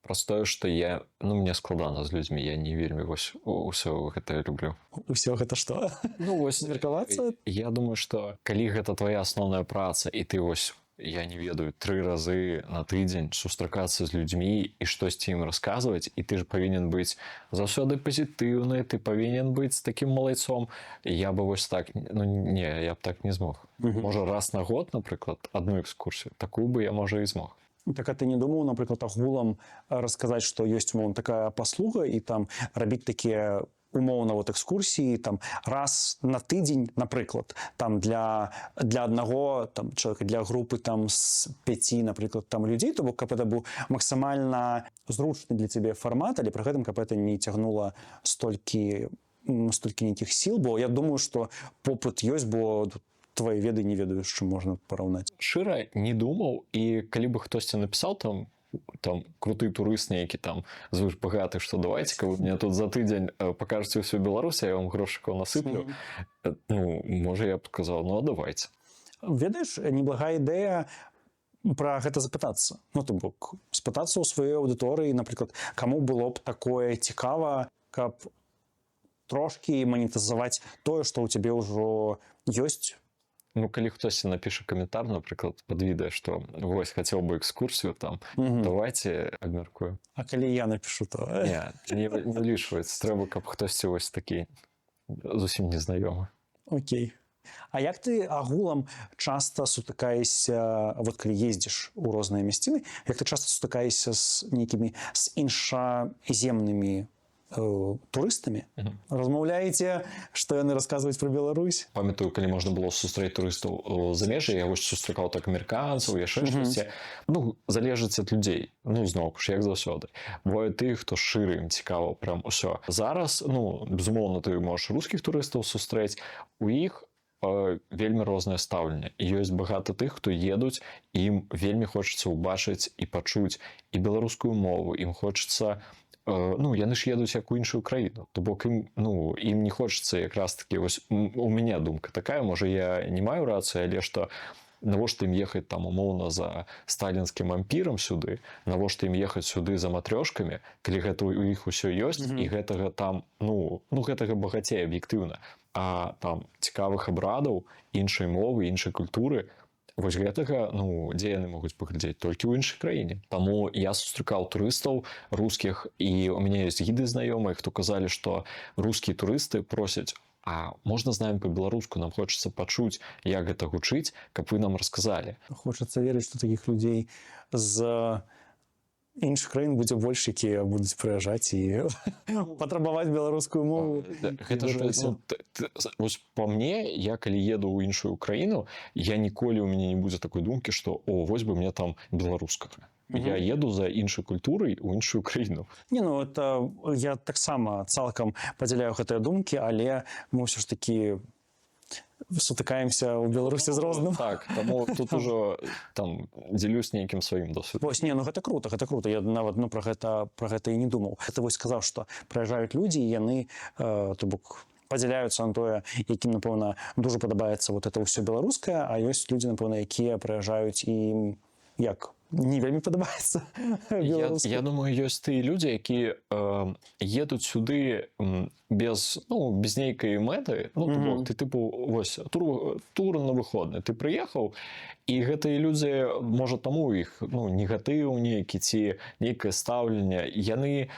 Праз тое, што я, ну, мне складана з людзьмі, я не вельмі вось усё гэта люблю. Усё гэта што? Ну, вось меркавацца? Я думаю, што калі гэта твая асноўная праца, і ты вось, я не ведаю, 3 разы на тыдзень сустракацца з людзьмі і штосьці ім расказваць, і ты ж павінен быць заўсёды пазітыўны, ты павінен быць такім малайцом. Я бы вось так, ну, не, я б так не змог. Можа, раз на год, напрыклад, адну экскурсію, такую бы я, можа, і змог. Так, а ты не думаў, напрыклад, агулам расказаць, што ёсць, умоўна, такая паслуга, і там рабіць такія умоўна вот экскурсіі там раз на тыдзень, напрыклад, там для аднаго там чалавека, для групы там з 5, напрыклад, там людзей, то бок каб это быў максімальна зручны для цябе фармат, але пры гэтым каб это не цягнула столькі нейкіх сіл, бо я думаю, што попыт ёсць, бо твои веды не ведаю, з чым можна параўнаць. Шчыра не думаў, і калі бы хтосьці напісаў там круты турыст нейкі там звышбагаты, што давайце-ка вы мне тут за тыдзень пакажаце ўсю Беларусь, я вам грошыкаў насыплю. Ну, можа, я б сказаў, ну, давайце. Ведаеш, неблагая ідэя пра гэта запытацца. Ну, то бок, спытацца ў сваёй аўдыторыі, напрыклад, каму было б такое цікава, каб трошкі манетызаваць тое, што ў цябе ўжо ёсць. Ну, калі хтосьці напіша каментар, напрыклад, пад відэа, што вось, хацеў бы экскурсію там, давайце абмяркуем. А калі я напішу, то... Не улічваецца. Трэба, каб хтосьці вось такі зусім незнаёмы. Окей. А як ты агулам часта сутыкаешся, вот калі ездзіш у розныя мясціны, як ты часта сутыкаешся з нейкімі, з іншаземнымі турыстамі? Размаўляеце, што яны расказваюць пра Беларусь? Памятаю, калі можна было сустрэць турыстаў замежжа, я вось сустракаў так амерыканцаў, яшчэ штосьці. Ну, залежыць ад людзей. Ну, зноў ж, як заўсёды. Бывае тых, хто шчыра, ім цікава прям усё. Зараз, ну, безумоўна, ты можаш рускіх турыстаў сустрэць. У іх вельмі рознае стаўленне. І ёсць багата тых, хто едуць, ім вельмі хочацца ўбачыць і пачуць і беларускую мову, ім хочацца. Ну, яны ж едуць як у іншую краіну. То бок ім, ну, ім не хочацца якраз такі, вось у мяне думка такая, можа, я не маю рацыі, але што навошта ім ехаць там умоўна за сталінскім ампірам сюды, навошта ім ехаць сюды за матрёшкамі, калі гэта у іх усё ёсць, і гэтага там, ну, гэтага багацей аб'ектыўна. А там цікавых абрадаў, іншай мовы, іншай культуры, вось гэтага, ну, дзе яны могуць паглядзець? Толькі ў іншай краіне. Таму я сустракаў турыстаў рускіх, і у мяне ёсць гіды знаёмыя, хто казалі, што рускія турысты просяць а можна з намі па-беларуску, нам хочацца пачуць, як гэта гучыць, каб вы нам расказалі. Хочацца верыць, што такіх людзей з іншых краін будзе больш, якія будуць прыязджаць і патрабаваць беларускую мову. Гэта ж, вось па мне, я калі еду ў іншую краіну, я ніколі ў мяне не будзе такой думкі, што о, вось бы мне там беларускага. Я еду за іншай культурай у іншую краіну. Не, ну это я таксама цалкам падзяляю гэтыя думкі, але мы ўсё ж такі сутыкаемся ў Беларусі з розным. Так, таму тут ужо там дзелюсь нейкім сваім досведам. Вось, не, ну гэта круто. Я нават пра гэта і не думаў. Ты вось сказаў, што прыязджаюць людзі, і яны, то бок, падзяляюцца на тое, якім, напэўна, дужа падабаецца вот это ўсё беларускае, а ёсць людзі, напэўна, якія прыязджаюць і ім як не вельмі падабаецца беларускае. Я думаю, ёсць тыя людзі, якія едуць сюды без нейкай мэты. Ну, то бок, ты тыпу, вось, тур на выходны. Ты прыехаў, і гэтыя людзі, можа, таму іх негатыў нейкі ці нейкае стаўленне. Яны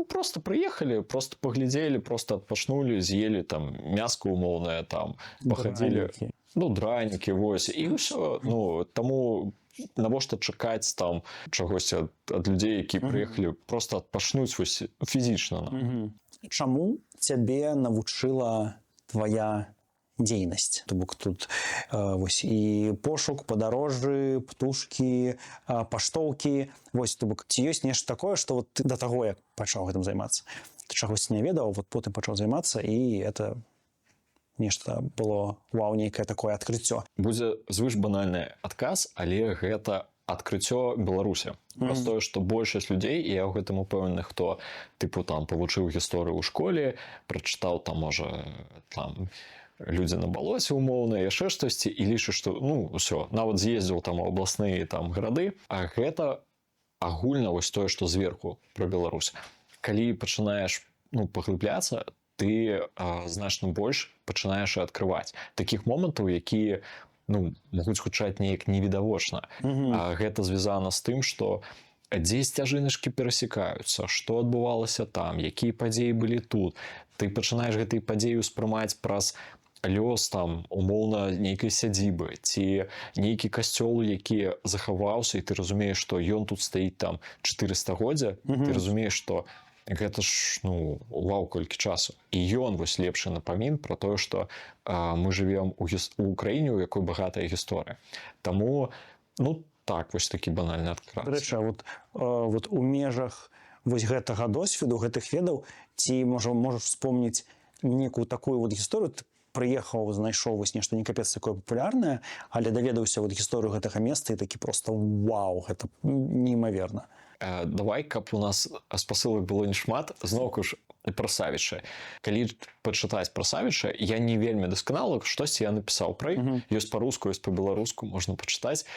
просто прыехалі, просто паглядзелі, просто адпачнулі, з'елі там мяска умоўнае, там, пахадзілі. Дранікі, вось, і ўсё. Таму навошта чакаць там чагось ад людзей, які прыехалі просто адпачнуць вось фізічна. Чаму цябе навучыла твая дзейнасць? То бок тут вось і пошук, падарожжы, птушкі, паштоўкі. Вось, то бок, ці ёсць нешта такое, што вот ты да таго, як пачаў гэтым займацца, ты чагось не ведаў, вот потым пачаў займацца, і это нешта было, вау, нейкае такое адкрыццё. Будзе звыш банальны адказ, але гэта адкрыццё Беларусі. Праз тое, што большасць людзей, і я ў гэтым упэўнены, хто тыпу там павучыў гісторыю ў школе, прачытаў там, можа, там людзі на балоце умоўна, яшчэ штосьці, і лічыць, што ўсё, нават з'ездзіў там у абласныя там гарады, а гэта агульна вось тое, што зверху пра Беларусь. Калі пачынаеш паглыбляцца, ты значна больш пачынаеш адкрываць такіх момантаў, якія могуць гучаць неяк невідавочна. Гэта звязана з тым, што дзе сцяжыначкі перасекаюцца, што адбывалася там, якія падзеі былі тут. Ты пачынаеш гэтыя падзеі ўспрымаць праз лёс там умоўна нейкай сядзібы ці нейкі касцёл, які захаваўся, і ты разумееш, што ён тут стаіць там 400-годдзя, ты разумееш, што гэта ж, вау, колькі часу. І ён вось лепшы напамін пра тое, што мы жывем у краіне, у якой багатая гісторыя. Таму, так, вось такі банальны адказ. Рэча, вот у межах вось гэтага досведу, гэтых ведаў, ці можаш вспомніць некую такую вот гісторыю, ты прыехаў, знайшоў вось нешта не капец такое папулярнае, але даведаўся вот гісторыю гэтага месца і такі проста вау, гэта неймаверна. Давай, каб у нас спасылак было не шмат, зноўку ж пра Савіча. Калі пачытаць пра Савіча, я не вельмі дасканала, штосьці я напісаў пра іх. Ёсць па-руску, ёсць па-беларуску, можна пачытаць.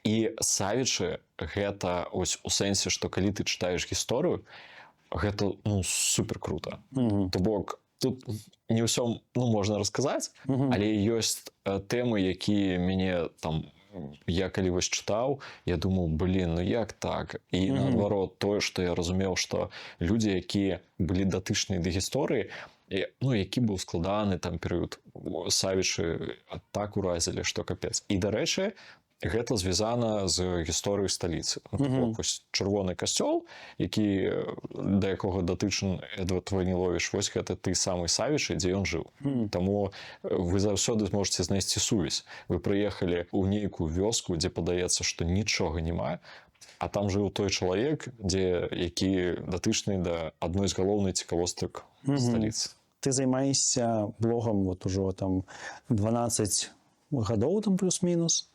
І Савічы гэта ось у сэнсе, што калі ты чытаеш гісторыю, гэта супер круто. То бок, тут не ўсё можна расказаць, але ёсць тэмы, якія мяне там я калі вось чытаў, я думаў, як так? І наадварот, тое, што я разумеў, што людзі, якія былі датычныя да гісторыі, які быў складаны там перыяд, Савічы так уразілі, што капец. І, дарэчы, гэта звязана з гісторыяй сталіцы. Чырвоны касцёл, да якога датычны Эдвард Ваніловіч, вось гэта ты самы Савіч, дзе ён жыў. Таму вы заўсёды зможаце знайсці сувязь. Вы прыехалі ў нейкую вёску, дзе падаецца, што нічога няма, а там жыў той чалавек, які датычны да адной з галоўных цікавостак сталіцы. Ты займаешся блогам вот ужо там 12 гадоў там плюс-мінус.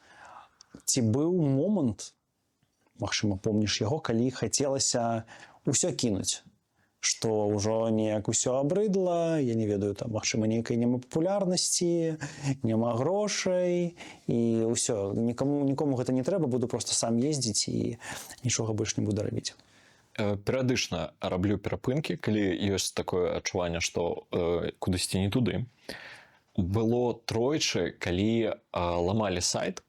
Ці быў момант, магчыма, помніш яго, калі хацелася ўсё кінуць, што ўжо неяк усё абрыдла, я не ведаю, там, магчыма, нейкай няма папулярнасці, няма грошай, і ўсё, нікому гэта не трэба, буду проста сам ездзіць і нічога больш не буду рабіць. Перыядычна раблю перапынкі, калі ёсць такое адчуванне, што кудысьці не туды. Было тройчы, калі ламалі сайт,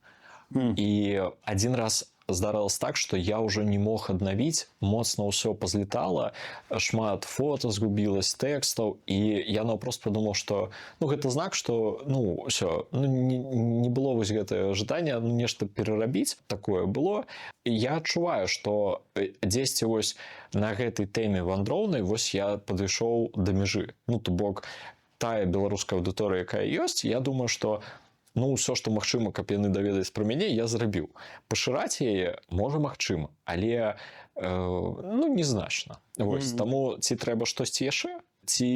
і адзін раз здарылася так, што я ўжо не мог аднавіць, моцна ўсё пазлетала, шмат фота згубілась, тэкстаў, і я наўпрост падумаў, што ну, гэта знак, што ну, ўсё, ну, не было вось гэтае жаданне ну, нешта перарабіць, такое было. І я адчуваю, што дзесьці вось на гэтай тэме вандроўнай вось я падышоў да мяжы. Ну, то бок, тая беларуская аўдыторыя, якая ёсць, я думаю, што ну, ўсё, што магчыма, каб яны даведались пра мяне, я зрабіў. Пашыраць яе, можа, магчыма, але ну, незначна. Вось, таму ці трэба штосьці яшчэ, ці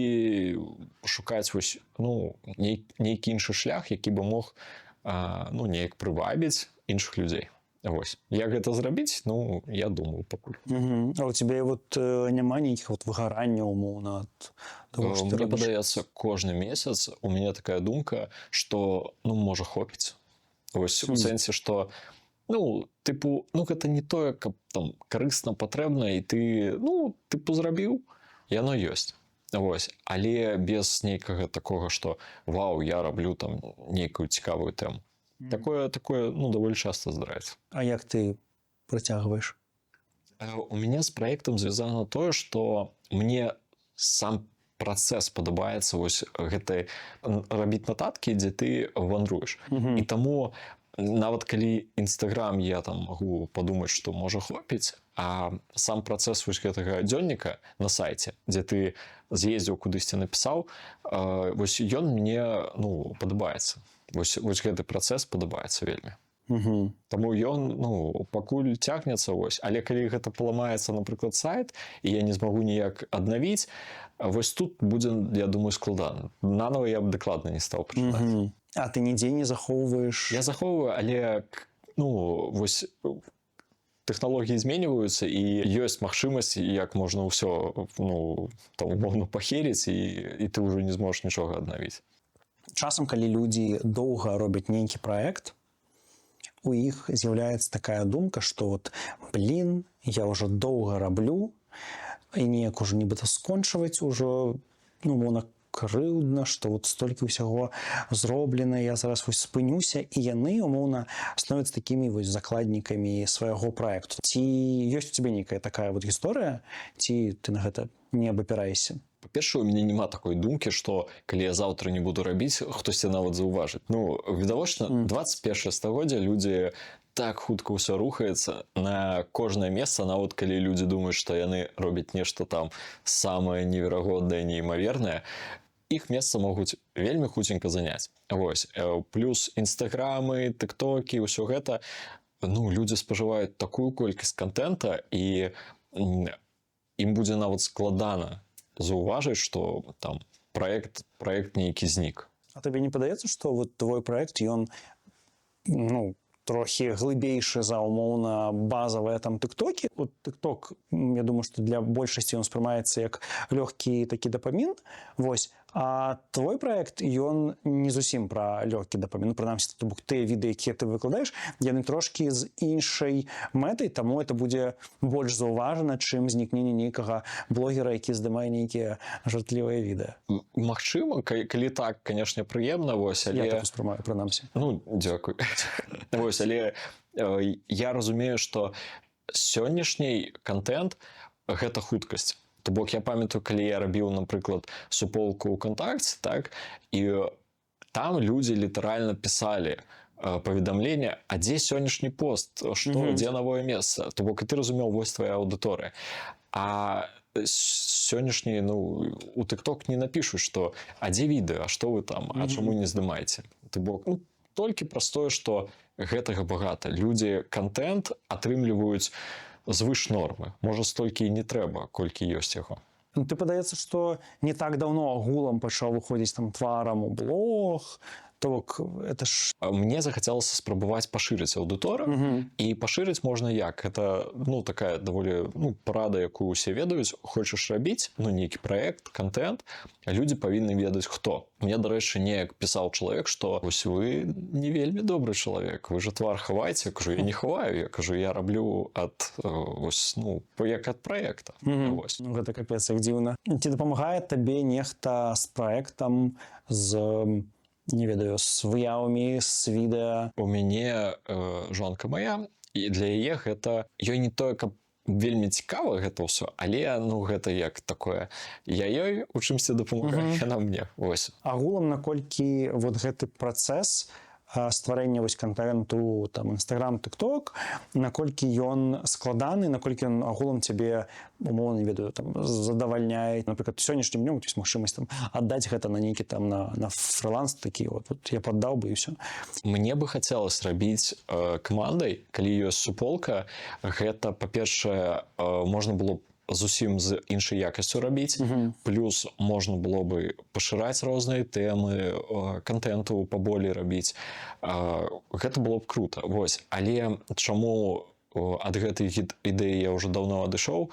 шукаць вось, ну, нейкі іншы шлях, які бы мог ну, неяк прывабіць іншых людзей. Вось. Як гэта зрабіць, ну, я думаю, пакуль. А у тебе вот няма нейкіх вот выгаранняў, умоўна, ад того, што ты Мне робіш? падаецца, кожны месяц у мяне такая думка, што, ну, можа, хопіць. Вось, у сэнсе, што, ну, тыпу, ну, гэта не тое, каб там карысна, патрэбна, і ты, ну, тыпу, зрабіў, яно ёсць. Вось. Але без нейкага такога, што, вау, я раблю там нейкую цікавую тэму. Такое, ну, даволі часта здараецца. А як ты працягваеш? У мяне з праектам звязана тое, што мне сам працэс падабаецца вось гэтай рабіць нататкі, дзе ты вандруеш. І таму нават калі Інстаграм я там магу падумаць, што можа хопіць, а сам працэс вось гэтага дзённіка на сайце, дзе ты з'ездзіў кудысьці напісаў, вось ён мне ну, падабаецца. Вось гэты працэс падабаецца вельмі. Таму ён ну, пакуль цягнецца, вось. Але калі гэта паламаецца, напрыклад, сайт, і я не змагу ніяк аднавіць, вось тут будзе, я думаю, складана. Нанова я б дакладна не стаў пачынаць. А ты нідзе не захоўваеш? Я захоўваю, але ну, вось тэхналогіі зменьваюцца, і ёсць магчымасць, як можна ўсё ну, там, умоўна пахеріць, і ты ўжо не зможаш нічога аднавіць. Часам, калі людзі доўга робяць нейкі праект, у іх з'яўляецца такая думка, што вот, блин, я ўжо доўга раблю, і неяк ужо нібыта скончваць ужо, ну, мона крыўдна, што вот столькі ўсяго зроблена, я зараз вось спынюся, і яны, умоўна, становяцца такімі вось закладнікамі свайго праекту. Ці ёсць у цябе нейкая такая вот гісторыя, ці ты на гэта не абапіраешся? Па-першае, у мяне няма такой думкі, што калі я заўтра не буду рабіць, хтосьці нават заўважыць. Ну, відавочна, 21 стагоддзе людзі так хутка ўсё рухаецца на кожнае месца, нават калі людзі думаюць, што яны робяць нешта там самае неверагоднае, неймавернае, іх месца могуць вельмі хуценька заняць. Вось. Плюс інстаграмы, тыктокі, ўсё гэта, ну, людзі спажываюць такую колькасць контента, і ім будзе нават складана заўважыць, што там праект нейкі знік. А табе не падаецца, што вот твой праект, ён, ну, трохі глыбейшы за умоўна базавыя там тыктокі. От тыкток, я думаю, што для большасці ён спрымаецца як лёгкі такі дапамін. Вось. А твой праект, ён не зусім пра лёгкі дапамін. Прынамсі, то бок тыя відэа, якія ты выкладаеш, яны трошкі з іншай мэтай, таму это будзе больш заўважана, чым знікненне нейкага блогера, які здымае нейкія жартлівыя відэа. Магчыма, калі так, канешне, прыемна, вось, але... Я так успрымаю, прынамсі. Ну, дзякуй. Вось, але я разумею, што сённяшні контент – гэта хуткасць. То бок, я памятаю, калі я рабіў, напрыклад, суполку ў Контакце, так, і там людзі літаральна пісалі паведамленне, а дзе сённяшні пост, што, дзе новое месца. То бок, і ты разумеў, вось твая аўдыторыя. А сённяшні, ну, у TikTok не напішуць, што, а дзе відэа, а што вы там, а чаму не здымаеце? То бок, ну, толькі праз тое, што гэтага багата. Людзі контент атрымліваюць звыш нормы. Можа, столькі і не трэба, колькі ёсць яго. Ты падаецца, што не так даўно агулам пачаў выходзіць там тварам у блог, то бок, это ж... Мне захацелася спрабаваць пашырыць аўдыторыю, і пашырыць можна як? Это, ну, такая даволі, ну, парада, якую ўсе ведаюць. Хочаш рабіць, ну, нейкі праект, контент, а людзі павінны ведаць, хто. Мне, дарэчы, неяк пісаў чалавек, што вось вы не вельмі добры чалавек, вы же твар хаваеце. Я кажу, я не хаваю, я кажу, я раблю ад, вось, ну, як ад праекта. Вось. Ну, гэта капец, як дзіўна. Ці дапамагае табе нехта з праектам, з... не ведаю, з выявамі, з відэа? У мяне жонка моя, і для яе гэта ёй не тое, каб вельмі цікава гэта ўсё, але ну гэта як такое, я ёй у чымсьці дапамагаю, яна мне. Вось. Агулам, наколькі вот гэты працэс стварэння вось контенту, там, Instagram, TikTok, наколькі ён складаны, наколькі ён агулам цябе, умоўна, не ведаю, там, задавальняе. Напрыклад, сённяшнім днём ёсць магчымасць там аддаць гэта на нейкі там на фрыланс такі, вот я паддаў бы і ўсё. Мне бы хацелось рабіць камандай, калі ёсць суполка, гэта, па-першае, можна было б зусім з іншай якасцю рабіць, плюс можна было бы пашыраць розныя тэмы, контенту паболей рабіць. Гэта было б круто. Вось. Але чаму ад гэтай ідэі я ўжо даўно адышоў?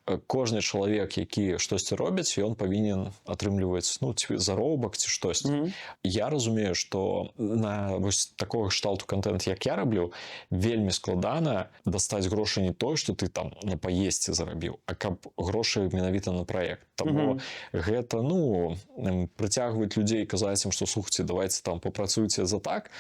Кожны чалавек, які штосьці робіць, ён павінен атрымліваць, ну, ці заробак, ці штосьці. Я разумею, што на вось такога кшталту контент, як я раблю, вельмі складана дастаць грошы не той, што ты там на паесці зарабіў, а каб грошы менавіта на праект. Таму гэта, ну, прыцягваць людзей, казаць ім, што слухайце, давайце там папрацуйце за так.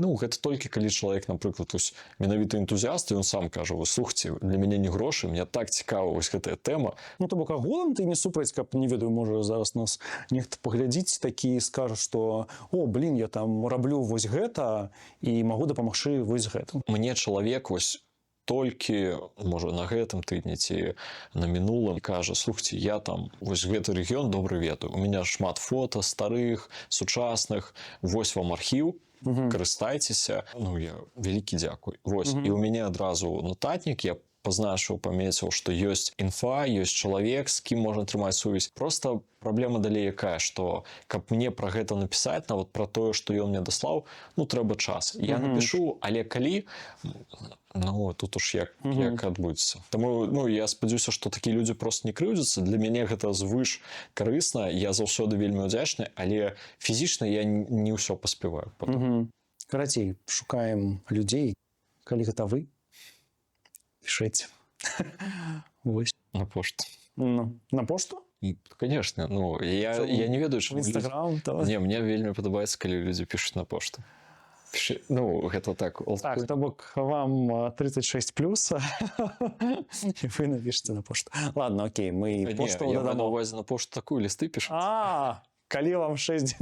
Ну, гэта толькі калі чалавек, напрыклад, менавіта энтузіаст, і ён сам кажа, вось, слухайце, для мяне не грошы, мне так цікава вось гэтая тэма. Ну, то бок агулам ты не супраць, каб, не ведаю, можа зараз нас нехта паглядзіць такі і скажа, што о, блін, я там раблю вось гэта і магу дапамагчы вось гэтым. Мне чалавек вось толькі, можа, на гэтым тыдні ці на мінулым кажа, слухайце, я там вось гэты рэгіён добра ведаю, у меня шмат фота старых, сучасных, вось вам архіў, карыстайцеся. Ну, я вялікі дзякуй. Вось. І ў мяне адразу нататнік, я пазначыў, памяціў, што ёсць інфа, ёсць чалавек, з кім можна трымаць сувязь. Проста праблема далей якая, што каб мне пра гэта напісаць, нават пра тое, што ён мне даслаў, ну, трэба час. Я напішу, але калі, ну, тут уж як адбудзецца. Таму, ну, я спадзяюся, што такія людзі проста не крыўдзяцца. Для мяне гэта звыш карысна, я заўсёды вельмі ўдзячны, але фізічна я не ўсё паспяваю. Карацей, шукаем людзей, калі гэта вы, пішэце. Вось. На пошту. Ну, на пошту? Конечно. Ну, я не ведаю, чаму... Instagram, то... Не, мне вельмі падабаецца, калі людзі пішуць на пошту. Ну, гэта так. Так, то бок вам 36+, і вы напішце на пошту. Ладно, окей, мы пошту дадамо. Я маю на увазе на пошту такую лісты пішуць. Калі вам 6...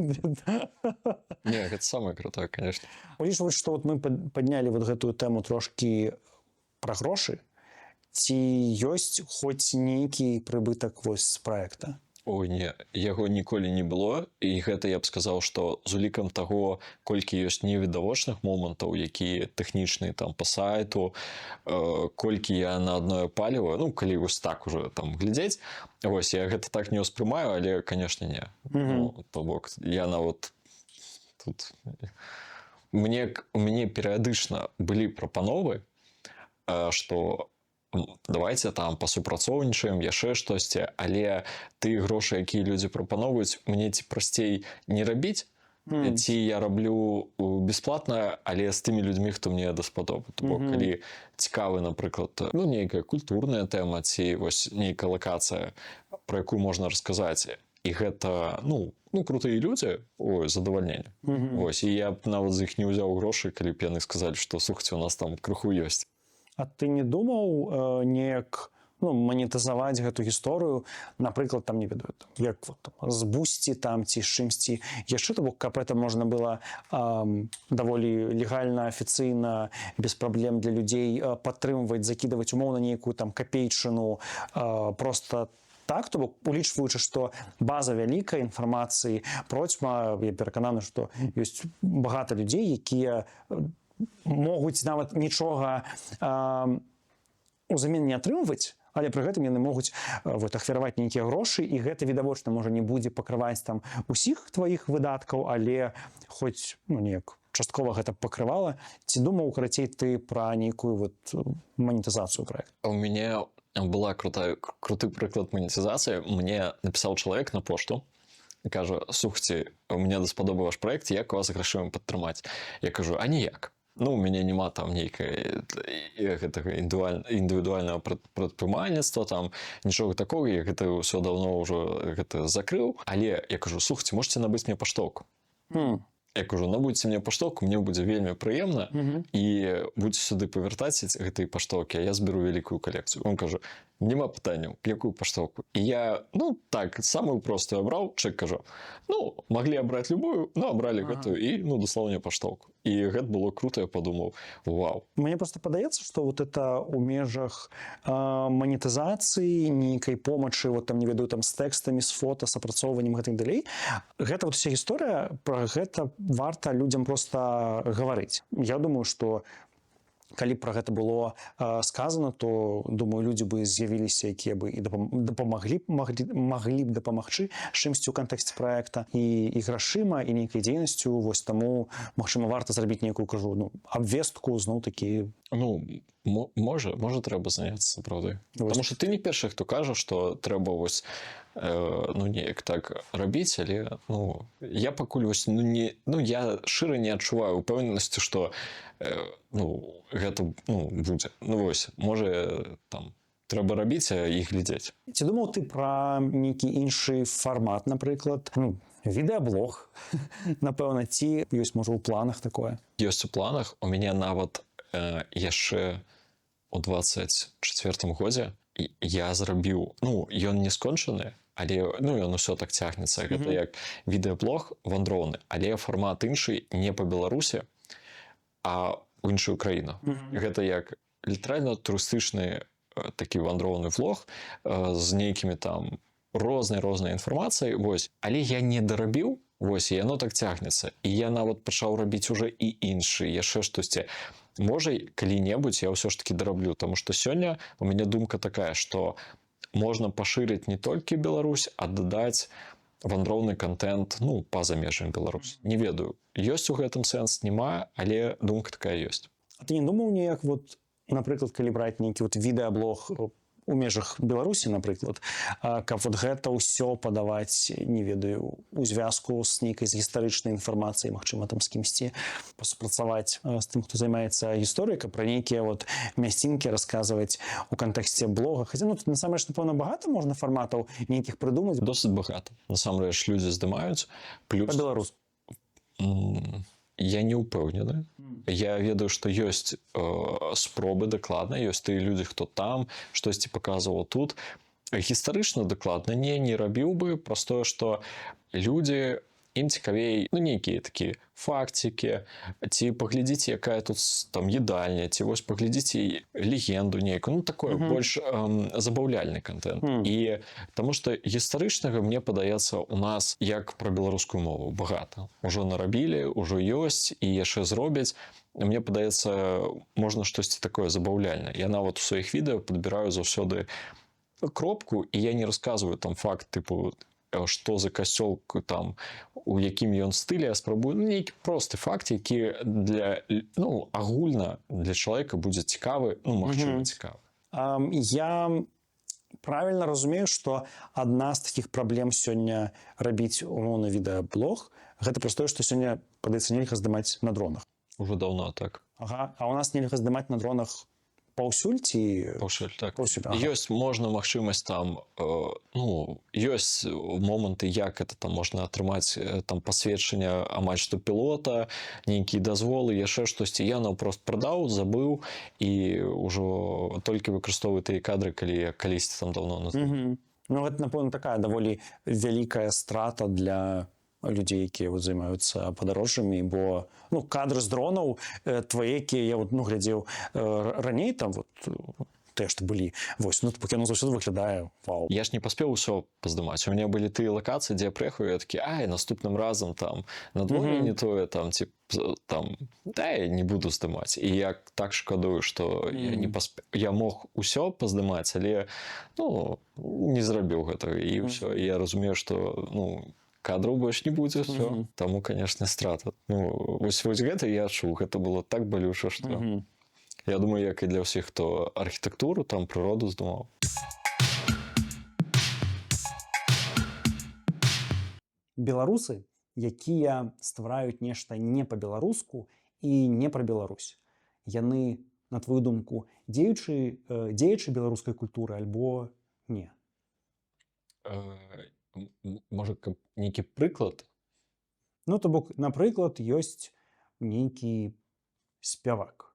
Не, гэта самае крутое, конечно. Улічваць, што вот мы паднялі вот гэтую тэму трошкі пра грошы, ці ёсць хоць нейкі прыбытак вось з праекта? Ой, не, яго ніколі не было, і гэта я б сказаў, што з улікам таго, колькі ёсць невідавочных момантаў, якія тэхнічныя там па сайту, колькі я на адное паліва, ну, калі вось так уже там глядзець, вось, я гэта так не ўспрымаю, але, канешне, не. Ну, то бок, я нават тут... У мяне перыядычна былі прапановы, што давайте там пасупрацоўнічаем, яшчэ штосьці, але тыя грошы, якія людзі прапаноўваюць, мне ці прасцей не рабіць, ці я раблю бясплатна, але з тымі людзьмі, хто мне даспадобы. Бо калі цікавы, напрыклад, ну, нейкая культурная тэма, ці вось нейкая лакацыя, пра якую можна расказаць, і гэта, ну, крутыя людзі, ой, задавальненне. Вось, і я б нават з іх не ўзяў грошы, калі б яны сказалі, што, слухайце, у нас там крыху ёсць. А ты не думаў неяк, ну, манетызаваць гэту гісторыю, напрыклад, там, не ведаю, як вот, з Бусці там, ці з чымсьці яшчэ, то бок, каб это можна было даволі легальна, афіцыйна, без праблем для людзей падтрымваць, закідаваць умоўна нейкую там капейчыну, проста так, то бок, улічваючы, што база вялікая інфармацыі процьма, я перакананы, што ёсць багата людзей, якія могуць нават нічога узамен не атрымваць, але пры гэтым яны могуць вот, ахвяраваць нейкія грошы, і гэта відавочна можа не будзе пакрываць там усіх тваіх выдаткаў, але хоць, ну, неяк часткова гэта пакрывала. Ці думаў, карацей, ты пра нейкую вот манетызацыю праекта? У мяне была круты прыклад манетызацыі. Мне напісаў чалавек на пошту, кажа, слухайце, у мяне даспадобы ваш праект, як у вас грашыма падтрымаць? Я кажу, а ніяк. Ну, у мяне няма там нейкае гэтага індывідуальнага прадпрымальніцтва, там нічога такога, я гэта ўсё даўно ўжо гэта закрыў. Але я кажу, слухайце, можаце набыць мне паштоўку? Я кажу, набудьце мне паштоўку, мне будзе вельмі прыемна, і будзе сюды павяртаць гэтыя паштоўкі, а я зберу вялікую калекцыю. Он кажа, няма пытанняў, якую паштоўку. І я, так, самую простую абраў, чэк кажу, маглі абраць любую, абралі гэтую, і, даслаўне паштоўку. І гэта было круто, я падумаў, вау. Мне просто падаецца, што вот это ў межах манетызацыі, нейкай помачы, вот там, не ведаю, там, з тэкстамі, з фота, з апрацоўваннем гэтых далей, гэта вот вся гісторыя, пра гэта варта людзям просто гаварыць. Я думаю, што калі б пра гэта было сказано, то, думаю, людзі бы з'явіліся, якія бы і маглі б дапамагчы чымсьці ў кантэксце праекта і грашыма, і нейкай дзейнасцю. Вось таму, магчыма, варта зрабіць нейкую, кажу, абвестку, зноў-такі. Можа трэба заняцца, сапраўды. Таму што ты не першы, хто кажа, што трэба вось неяк так рабіць, але я пакуль вось я шчыра не адчуваю упэўненасці, што гэта будзе. Вось, можа, там трэба рабіць і глядзець. Ці думаў ты пра нейкі іншы фармат, напрыклад, відэаблог, напэўна, ці ёсць, можа, у планах такое? Ёсць у планах. У мяне нават яшчэ у 24-м годзе я зрабіў, ён не скончаны, але ён усё так цягнецца. Гэта як відэаблог вандроўны, але фармат іншы, не па Беларусі, а ў іншую краіну. Гэта як літаральна турыстычны такі вандроўны влог з нейкімі там рознай інфармацыяй, вось. Але я не дарабіў, вось, і яно так цягнецца. І я нават пачаў рабіць уже і іншы, яшчэ штосьці. Можа, калі-небудзь я ўсё ж такі дараблю, таму што сёння у мяне думка такая, што можна пашырыць не толькі Беларусь, а дадаць вандроўны контент, па-за межамі Беларусі. Не ведаю, ёсць у гэтым сэнс, няма, але думка такая ёсць. А ты не думаў неяк, напрыклад, калі браць нейкі відэаблог у межах Беларусі, напрыклад, каб гэта ўсё падаваць, не ведаю, у звязку з нейкай гістарычнай інфармацыяй, магчыма, там з кімсьці паспрацаваць з тым, хто займаецца гісторыяй, каб пра нейкія мясцінкі расказваць у кантэксце блога. Хаця, тут, насамрэч, напэўна, багата можна фарматаў нейкіх прыдумаць. Досыць багата. Насамрэч, людзі здымаюць. Па-беларуску. Я не ўпэўнены. Я ведаю, што ёсць спробы дакладна, ёсць тыя людзі, хто там штосьці паказваў тут. Гістарычна дакладна не рабіў бы, праз тое, што людзі, ім цікавей, нейкія такія факцікі, ці паглядзіце, якая тут там едальня, ці вось паглядзіце легенду нейкую, такое больш забаўляльны контент. І таму што гістарычнага, мне падаецца, у нас, як пра беларускую мову, багата. Ужо нарабілі, ужо ёсць, і яшчэ зробяць. Мне падаецца, можна штосьці такое забаўляльнае. Я нават у сваіх відэо падбіраю заўсёды кропку, і я не расказваю там факт, тыпу, што за касцёл там, у якім ён стылі, я спрабую нейкі просты факт, які для агульна для чалавека будзе цікавы, магчыма, цікавы. Я правільна разумею, што адна з такіх праблем сёння рабіць умоўны відэаблог, гэта праз тое, што сёння, падаецца, нельга здымаць на дронах. Ужо даўно так. А у нас нельга здымаць на дронах паўсюль ці... Паўсюль, так. Ёсць, можна, магчымасць там, ёсць моманты, як это там можна атрымаць там пасведчанне амаль што пілота, нейкія дазволы, яшчэ штосьці. Я наўпрост прадаў, забыў і ўжо толькі выкарыстоўваю тыя кадры, калі калісьці там даўно назад. Гэта, напэўна, такая даволі вялікая страта для людзей, якія займаюцца падарожжамі, бо кадры з дронаў твае, якія я глядзеў раней, там тыя, што былі, вось, яно заўсёды выглядае вау. Я ж не паспеў усё паздымаць. У мяне былі тыя лакацыі, дзе я прыехаў, я такі, наступным разам там надвор'е не тое, там, ці там, не буду здымаць. І я так шкадую, што я не паспеў. Я мог усё паздымаць, але, не зрабіў гэтага. І ўсё, я разумею, што, кадраў больш не будзе, все. Таму, канешне, страта. Вось гэта я чуў, гэта было так балюча, што... Я думаю, як і для ўсіх, хто архітэктуру, там, прыроду здымаў. Беларусы, якія ствараюць нешта не па-беларуску і не пра Беларусь, яны, на твою думку, дзеячы беларускай культуры альбо не? Можа, нейкі прыклад? Ну, то бок, напрыклад, ёсць нейкі спявак.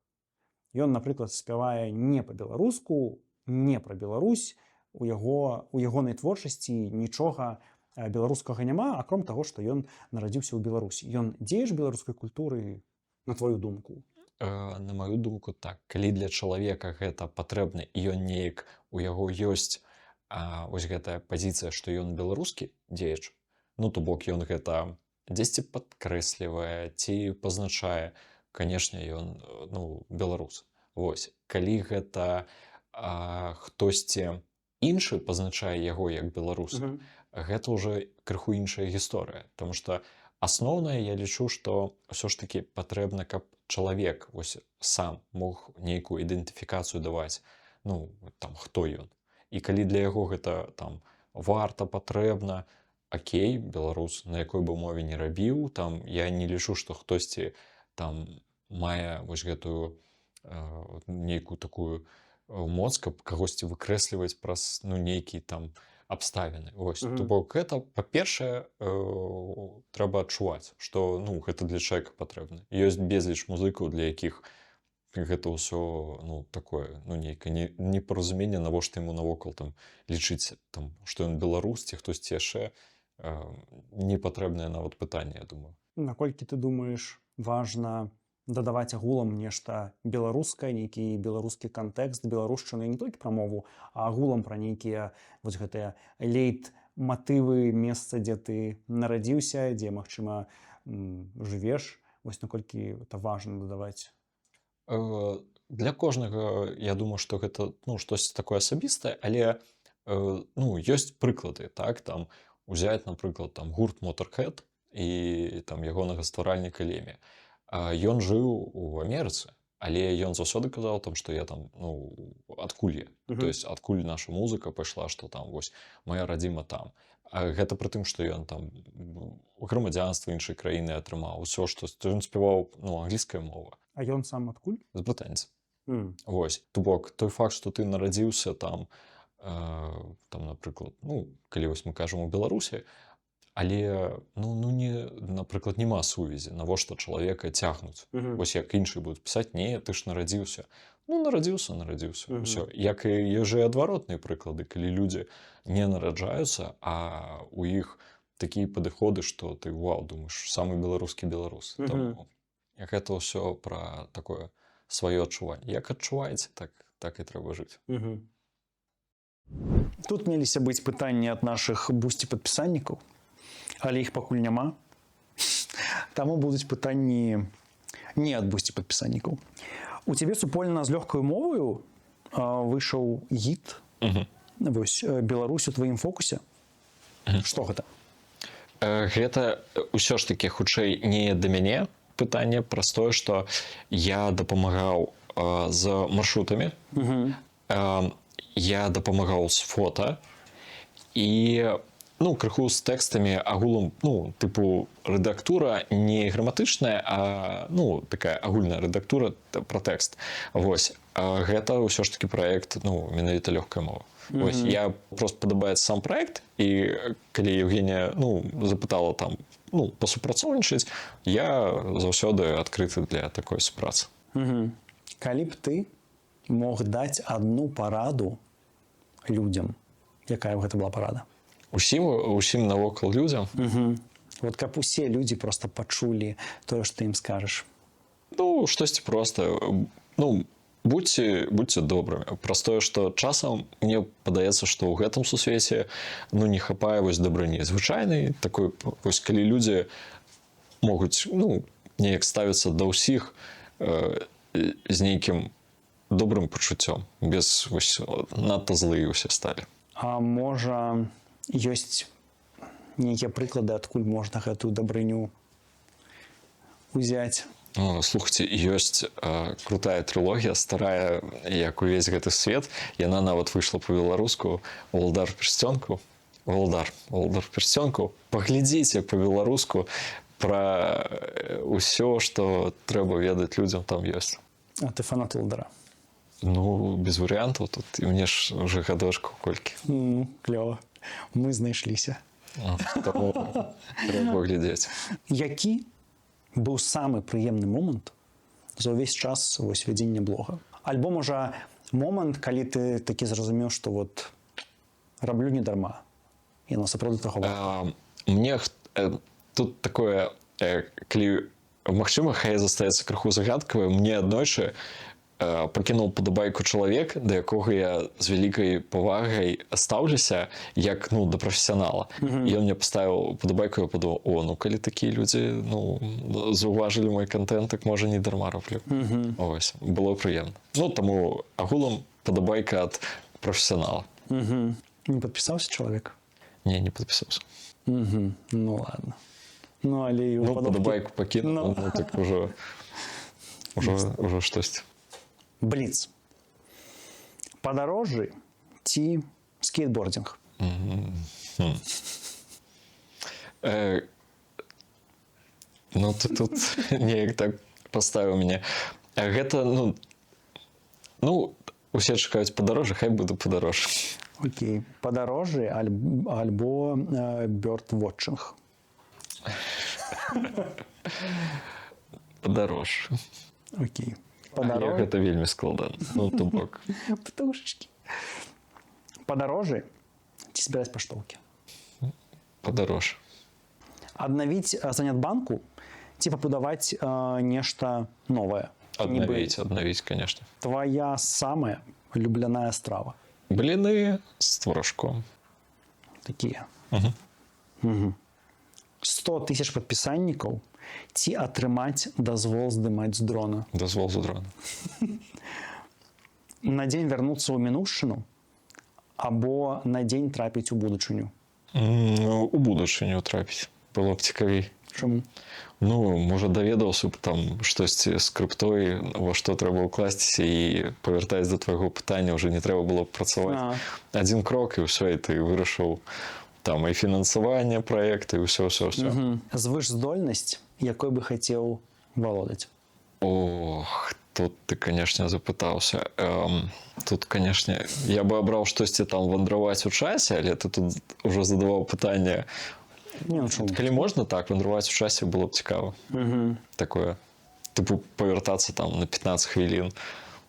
Ён, напрыклад, спявае не па-беларуску, не пра Беларусь, у ягонай творчасці нічога беларускага няма, акром таго, што ён нарадзіўся ў Беларусі. Ён дзеяч беларускай культуры, на твою думку? На маю думку, так. Калі для чалавека гэта патрэбна, і ён неяк у яго ёсць вось гэтая пазіцыя, што ён беларускі дзеяч, ну, то бок ён гэта дзесьці падкрэслівае ці пазначае, канешне, ён, ну, беларус. Вось. Калі гэта хтосьці іншы пазначае яго як беларуса, гэта ўжо крыху іншая гісторыя. Таму што асноўнае, я лічу, што ўсё ж такі патрэбна, каб чалавек вось сам мог нейкую ідэнтыфікацыю даваць, ну, там, хто ён. І калі для яго гэта там варта, патрэбна, окей, беларус, на якой бы мове не рабіў, там, я не лічу, што хтосьці там мае вось гэтую нейкую такую моц, каб кагосьці выкрэсліваць праз, ну, нейкія там абставіны. Вось. То бок гэта, па-першае, трэба адчуваць, што, ну, гэта для чалавека патрэбна. Ёсць безліч музыкаў, для якіх гэта ўсё, ну, такое, ну, нейкае непаразуменне, навошта яму навокал там лічыць, там, што ён беларус ці хтосьці яшчэ, не патрэбнае нават пытанне, я думаю. Наколькі ты думаеш, важна дадаваць агулам нешта беларускае, нейкі беларускі кантэкст, беларушчыны не толькі пра мову, а агулам пра нейкія вось гэтыя лейтматывы месца, дзе ты нарадзіўся, дзе, магчыма, жывеш, вось наколькі это важна дадаваць? Для кожнага, я думаю, што гэта, ну, штосьці такое асабістае, але, ну, ёсць прыклады, так, там, узяць, напрыклад, там, гурт Motorhead і там ягонага стваральніка Лемі. Ён жыў у Амерыцы, але ён заўсёды казаў там, што я там, ну, адкуль я. То есть адкуль наша музыка пайшла, што там вось моя радзіма там. Гэта пры тым, што ён там грамадзянства іншай краіны атрымаў, усё, што ён спяваў, ну, англійская мова. А ён сам адкуль? З брытанца. Вось. То бок, той факт, што ты нарадзіўся там, напрыклад, ну, калі вось мы кажам у Беларусі, але, ну, не, напрыклад, няма сувязі, навошта чалавека цягнуць. Вось як іншыя будуць пісаць, не, ты ж нарадзіўся. Ну, нарадзіўся. Усё. Як і ёсць і адваротныя прыклады, калі людзі не нараджаюцца, а у іх такія падыходы, што ты, вау, думаеш, самы беларускі беларус. Таму гэта ўсё пра такое сваё адчуванне. Як адчуваеце, так і трэба жыць. Тут меліся быць пытанні ад нашых бусці-падпісальнікаў, але іх пакуль няма. Таму будуць пытанні не ад бусці-падпісальнікаў. У цябе супольна з лёгкаю моваю выйшаў гід вось «Беларусь у тваім фокусе». Што гэта? Гэта ўсё ж такі хутчэй не да мяне пытанне, праз тое, што я дапамагаў з маршрутамі, я дапамагаў з фота і, ну, крыху з тэкстамі агулам, ну, тыпу рэдактура не граматычная, а, ну, такая агульная рэдактура пра тэкст. Вось. Гэта ўсё ж такі праект, ну, менавіта лёгкая мова. Вось. Я просто падабаецца сам праект, і калі Евгенія, ну, запытала там, ну, пасупрацоўнічаць, я заўсёды адкрыты для такой супрацы. Калі б ты мог даць адну параду людзям, якая б гэта была парада? Усім навокал людзям? Вот каб усе людзі проста пачулі тое, што ты ім скажаш. Ну, штосьці проста. Ну, будьце добрымі. Праз тое, што часам мне падаецца, што ў гэтым сусвеце, ну, не хапае вось дабрыні звычайнай, такой, вось калі людзі могуць, ну, неяк ставіцца да ўсіх з нейкім добрым пачуццём, без вось надта злыя ўсе сталі. А можа, ёсць нейкія прыклады, адкуль можна гэтую дабрыню узяць? Слухайце, ёсць крутая трылогія, старая, як увесь гэты свет. Яна нават выйшла па-беларуску «Володар Персцёнку». Володар Персцёнку. Паглядзіце па-беларуску пра ўсё, што трэба ведаць людзям, там ёсць. А ты фанат Володара? Ну, без варыянтаў тут. І мне ж уже гадочку колькі. Клёва. Мы знайшліся. Тому треба глядзець. Які быў самы прыемны момант за ўвесь час вось вядзення блога? Альбо, можа, момант, калі ты такі зразумеў, што вот раблю не дарма. Яно сапраўды таго варта. Мне тут такое, калі магчыма, хай застаецца крыху загадкавае, мне аднойчы пакінуў падабайку чалавек, да якога я з вялікай павагай стаўлюся як да прафесіянала. І ён мне паставіў падабайку, я падумаў, калі такія людзі заўважылі мой контент, так можа не дарма раблю. Ось, было прыемна. Таму агулам падабайка ад прафесіянала. Не падпісаўся чалавек? Не падпісаўся. Ну ладно. Але падабайку пакінуў, так ужо штосьці. Бліц. Падарожжы ці скейтбординг? Ты тут неяк так паставіў мяне. Гэта, усе чакаюць падарожжа, хай буду падарожжа. Окей. Падарожжы альбо бёрд-вотчынг? Падарожжа. Окей. Гэта вельмі складана. То бок. Птушечкі. Падарожжы ці збіраць паштоўкі? Падарожжа. Аднавіць занятбанку ці пабудаваць нешта новае? Аднавіць, конечно. Твоя самая любляная страва? Бліны з творажком. Такія. 100 тысяч падпісальнікаў ці атрымаць дазвол здымаць з дрона? Дазвол з дрона. На дзень вярнуцца ў мінуўшчыну або на дзень трапіць у будучыню? У будучыню трапіць. Было б цікавей. Чаму? Можа, даведаўся б там штосьці з крыптой, во што трэба ўкласціся, і павяртаць да твайго пытання ўжо не трэба было б працаваць. Адзін крок, і ўсё, і ты вырашыў там і фінансаванне праекта, і ўсё. Звышздольнасць, якой бы хацеў валодаць? Тут ты, канешне, запытаўся. Тут, канешне, я бы абраў штосьці там вандраваць у часе, але ты тут ужо задаваў пытанне. Калі можна так вандраваць у часе, было б цікава. Такое. Тыпу павяртацца там на 15 хвілін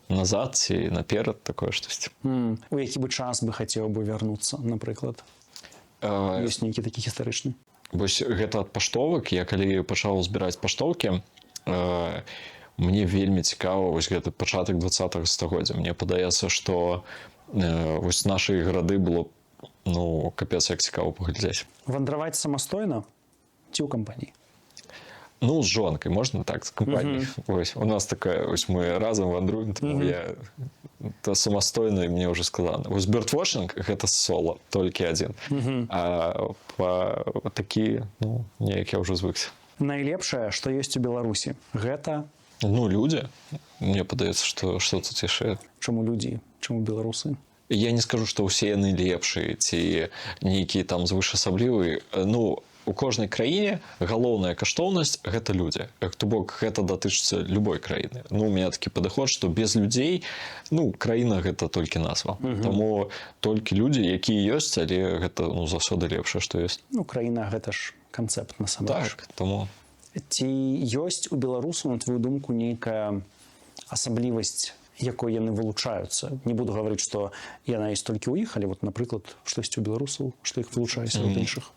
назад ці наперад, такое штосьці. У які бы час бы хацеў бы вярнуцца, напрыклад? Ёсць нейкі такі гістарычны? Вось гэта ад паштовак. Я калі пачаў збіраць паштоўкі, мне вельмі цікава вось гэты пачатак 20-го стагоддзя. Мне падаецца, што вось нашы гарады было капец, як цікава паглядзець. Вандраваць самастойна ці ў кампаніі? З жонкай, можна так, з кампаніяй. У нас такая, мы разам вандруем, тому я самастойна, і мне ўжо складана. Вось бёрдвотчынг — гэта соло, толькі адзін. А такі, неяк я ўжо звыкся. Найлепшае, што ёсць у Беларусі, гэта? Людзі. Мне падаецца, што тут яшчэ. Чаму людзі? Чаму беларусы? Я не скажу, што ўсе яны лепшыя ці нейкія там звышасаблівыя. У кожнай краіне галоўная каштоўнасць — гэта людзі. То бок, гэта датычыцца любой краіны. У мяне такі падыход, што без людзей краіна — гэта толькі назва. Таму толькі людзі, якія ёсць, але гэта заўсёды лепшае, што ёсць. Краіна — гэта ж канцэпт насамрэч. Так, таму. Ці ёсць у беларусаў, на твою думку, нейкая асаблівасць, якой яны вылучаюцца? Не буду гаварыць, што яна ёсць толькі ў іх, але напрыклад, штосьці ў беларусаў, што іх вылучае сярод іншых?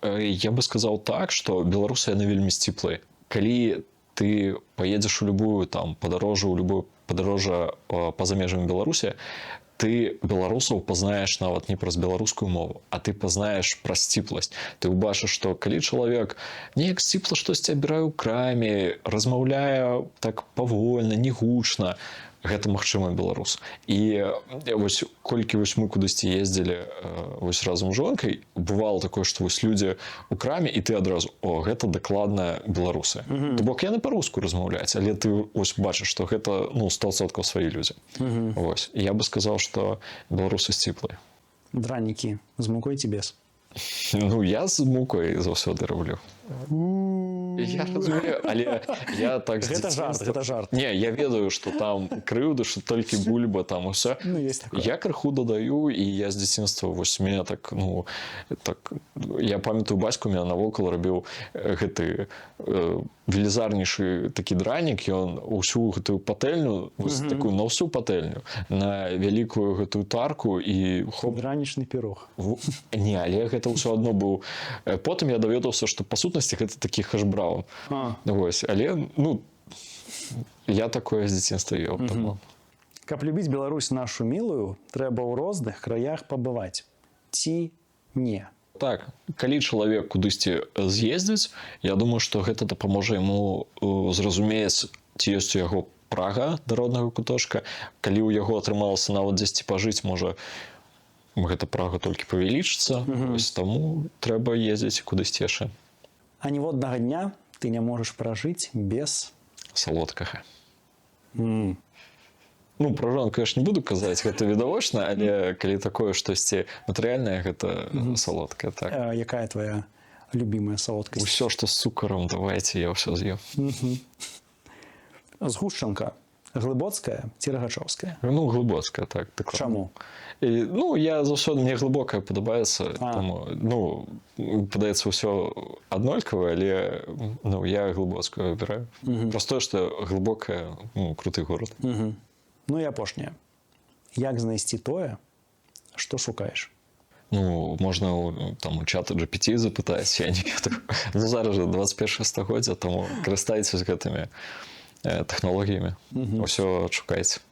Я бы сказаў так, што беларусы яны вельмі сціплыя. Калі ты паедзеш у любую там падарожжа, у любое падарожжа па-за межамі Беларусі, ты беларусаў пазнаеш нават не праз беларускую мову, а ты пазнаеш праз сціпласць. Ты ўбачыш, што калі чалавек неяк сціпла штосьці абірае ў краме, размаўляе так павольна, не гучна, гэта, магчыма, беларус. І вось колькі мы кудысьці ездзілі разам з жонкай, бывало такое, што людзі ў краме, і ты адразу: гэта дакладна беларусы. То бок яны па-руску размаўляюць, але ты бачыш, што гэта 100% свае людзі. Я бы сказаў, што беларусы сціплыя. Дранікі з мукой ці без? Я з мукой заўсёды раблю. Я разумею, але я так з Гэта жарт, дзяцінства- гэта жарт. Не, я ведаю, што там крыўда, што толькі бульба там усё. Ну, есть такое. Я крыху дадаю, і я з дзяцінства вось мне так, ну, так, я памятаю, бацька у мяне навокал рабіў гэты велізарнейшы такі дранік, ён усю гэтую патэльню, вось такую на ўсю патэльню, на вялікую гэтую тарку і хоп. Ранішні пірог. Не, але гэта ўсё адно быў. Потым я даведаўся, што па сутнасці гэта такі хэш-браун. Вось, але, ну, я такое з дзяцінства еў. Таму. Каб любіць Беларусь нашу мілую, трэба ў розных краях пабываць. Ці не? Так, калі чалавек кудысьці з'ездзіць, я думаю, што гэта дапаможа яму зразумець, ці ёсць у яго прага да роднага куточка. Калі ў яго атрымалася нават дзесьці пажыць, можа, гэта прага толькі павялічыцца. Вось таму трэба ездзіць кудысьці яшчэ. А ніводнага дня ты не можаш пражыць без... Салодкага. Ну, пра жонку я ж не буду казаць, гэта відавочна, але калі такое штосьці матэрыяльнае, гэта салодкае, так. Якая твоя любимая салодкасць? Усё, што з цукаром, давайце, я ўсё з'ем. Згушчанка глыбоцкая ці рагачоўская? Ну, глыбоцкая, так. Чаму? І, ну, я заўсёды, мне глыбокая падабаецца, таму, ну, падаецца ўсё аднолькава, але, ну, я глыбоцкую выбіраю. Праз тое, што глыбокая, ну, круты горад. Ну і апошняе. Як знайсці тое, што шукаеш? Ну, можна там у чата GPT запытаць, я не ведаю. Ну, зараз жа 21 стагоддзя, таму карыстайцеся гэтымі тэхналогіямі. Усё шукайце.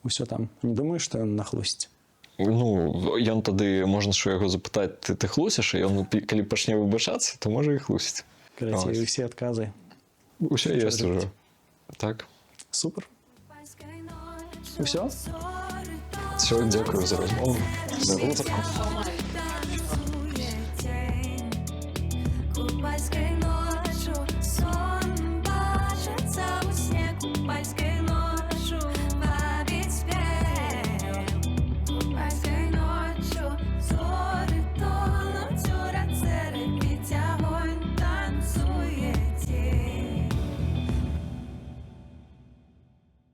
Усё там. Не думаеш, што ён нахлусіць? Ну, ён тады, можна ж яго запытаць, ты хлусіш, і ён, калі пачне выбачацца, то можа і хлусіць. Карацей, усе адказы. Усё ёсць ужо. Так. Супер. Усё? Все, дзякую за размову. За гутарку.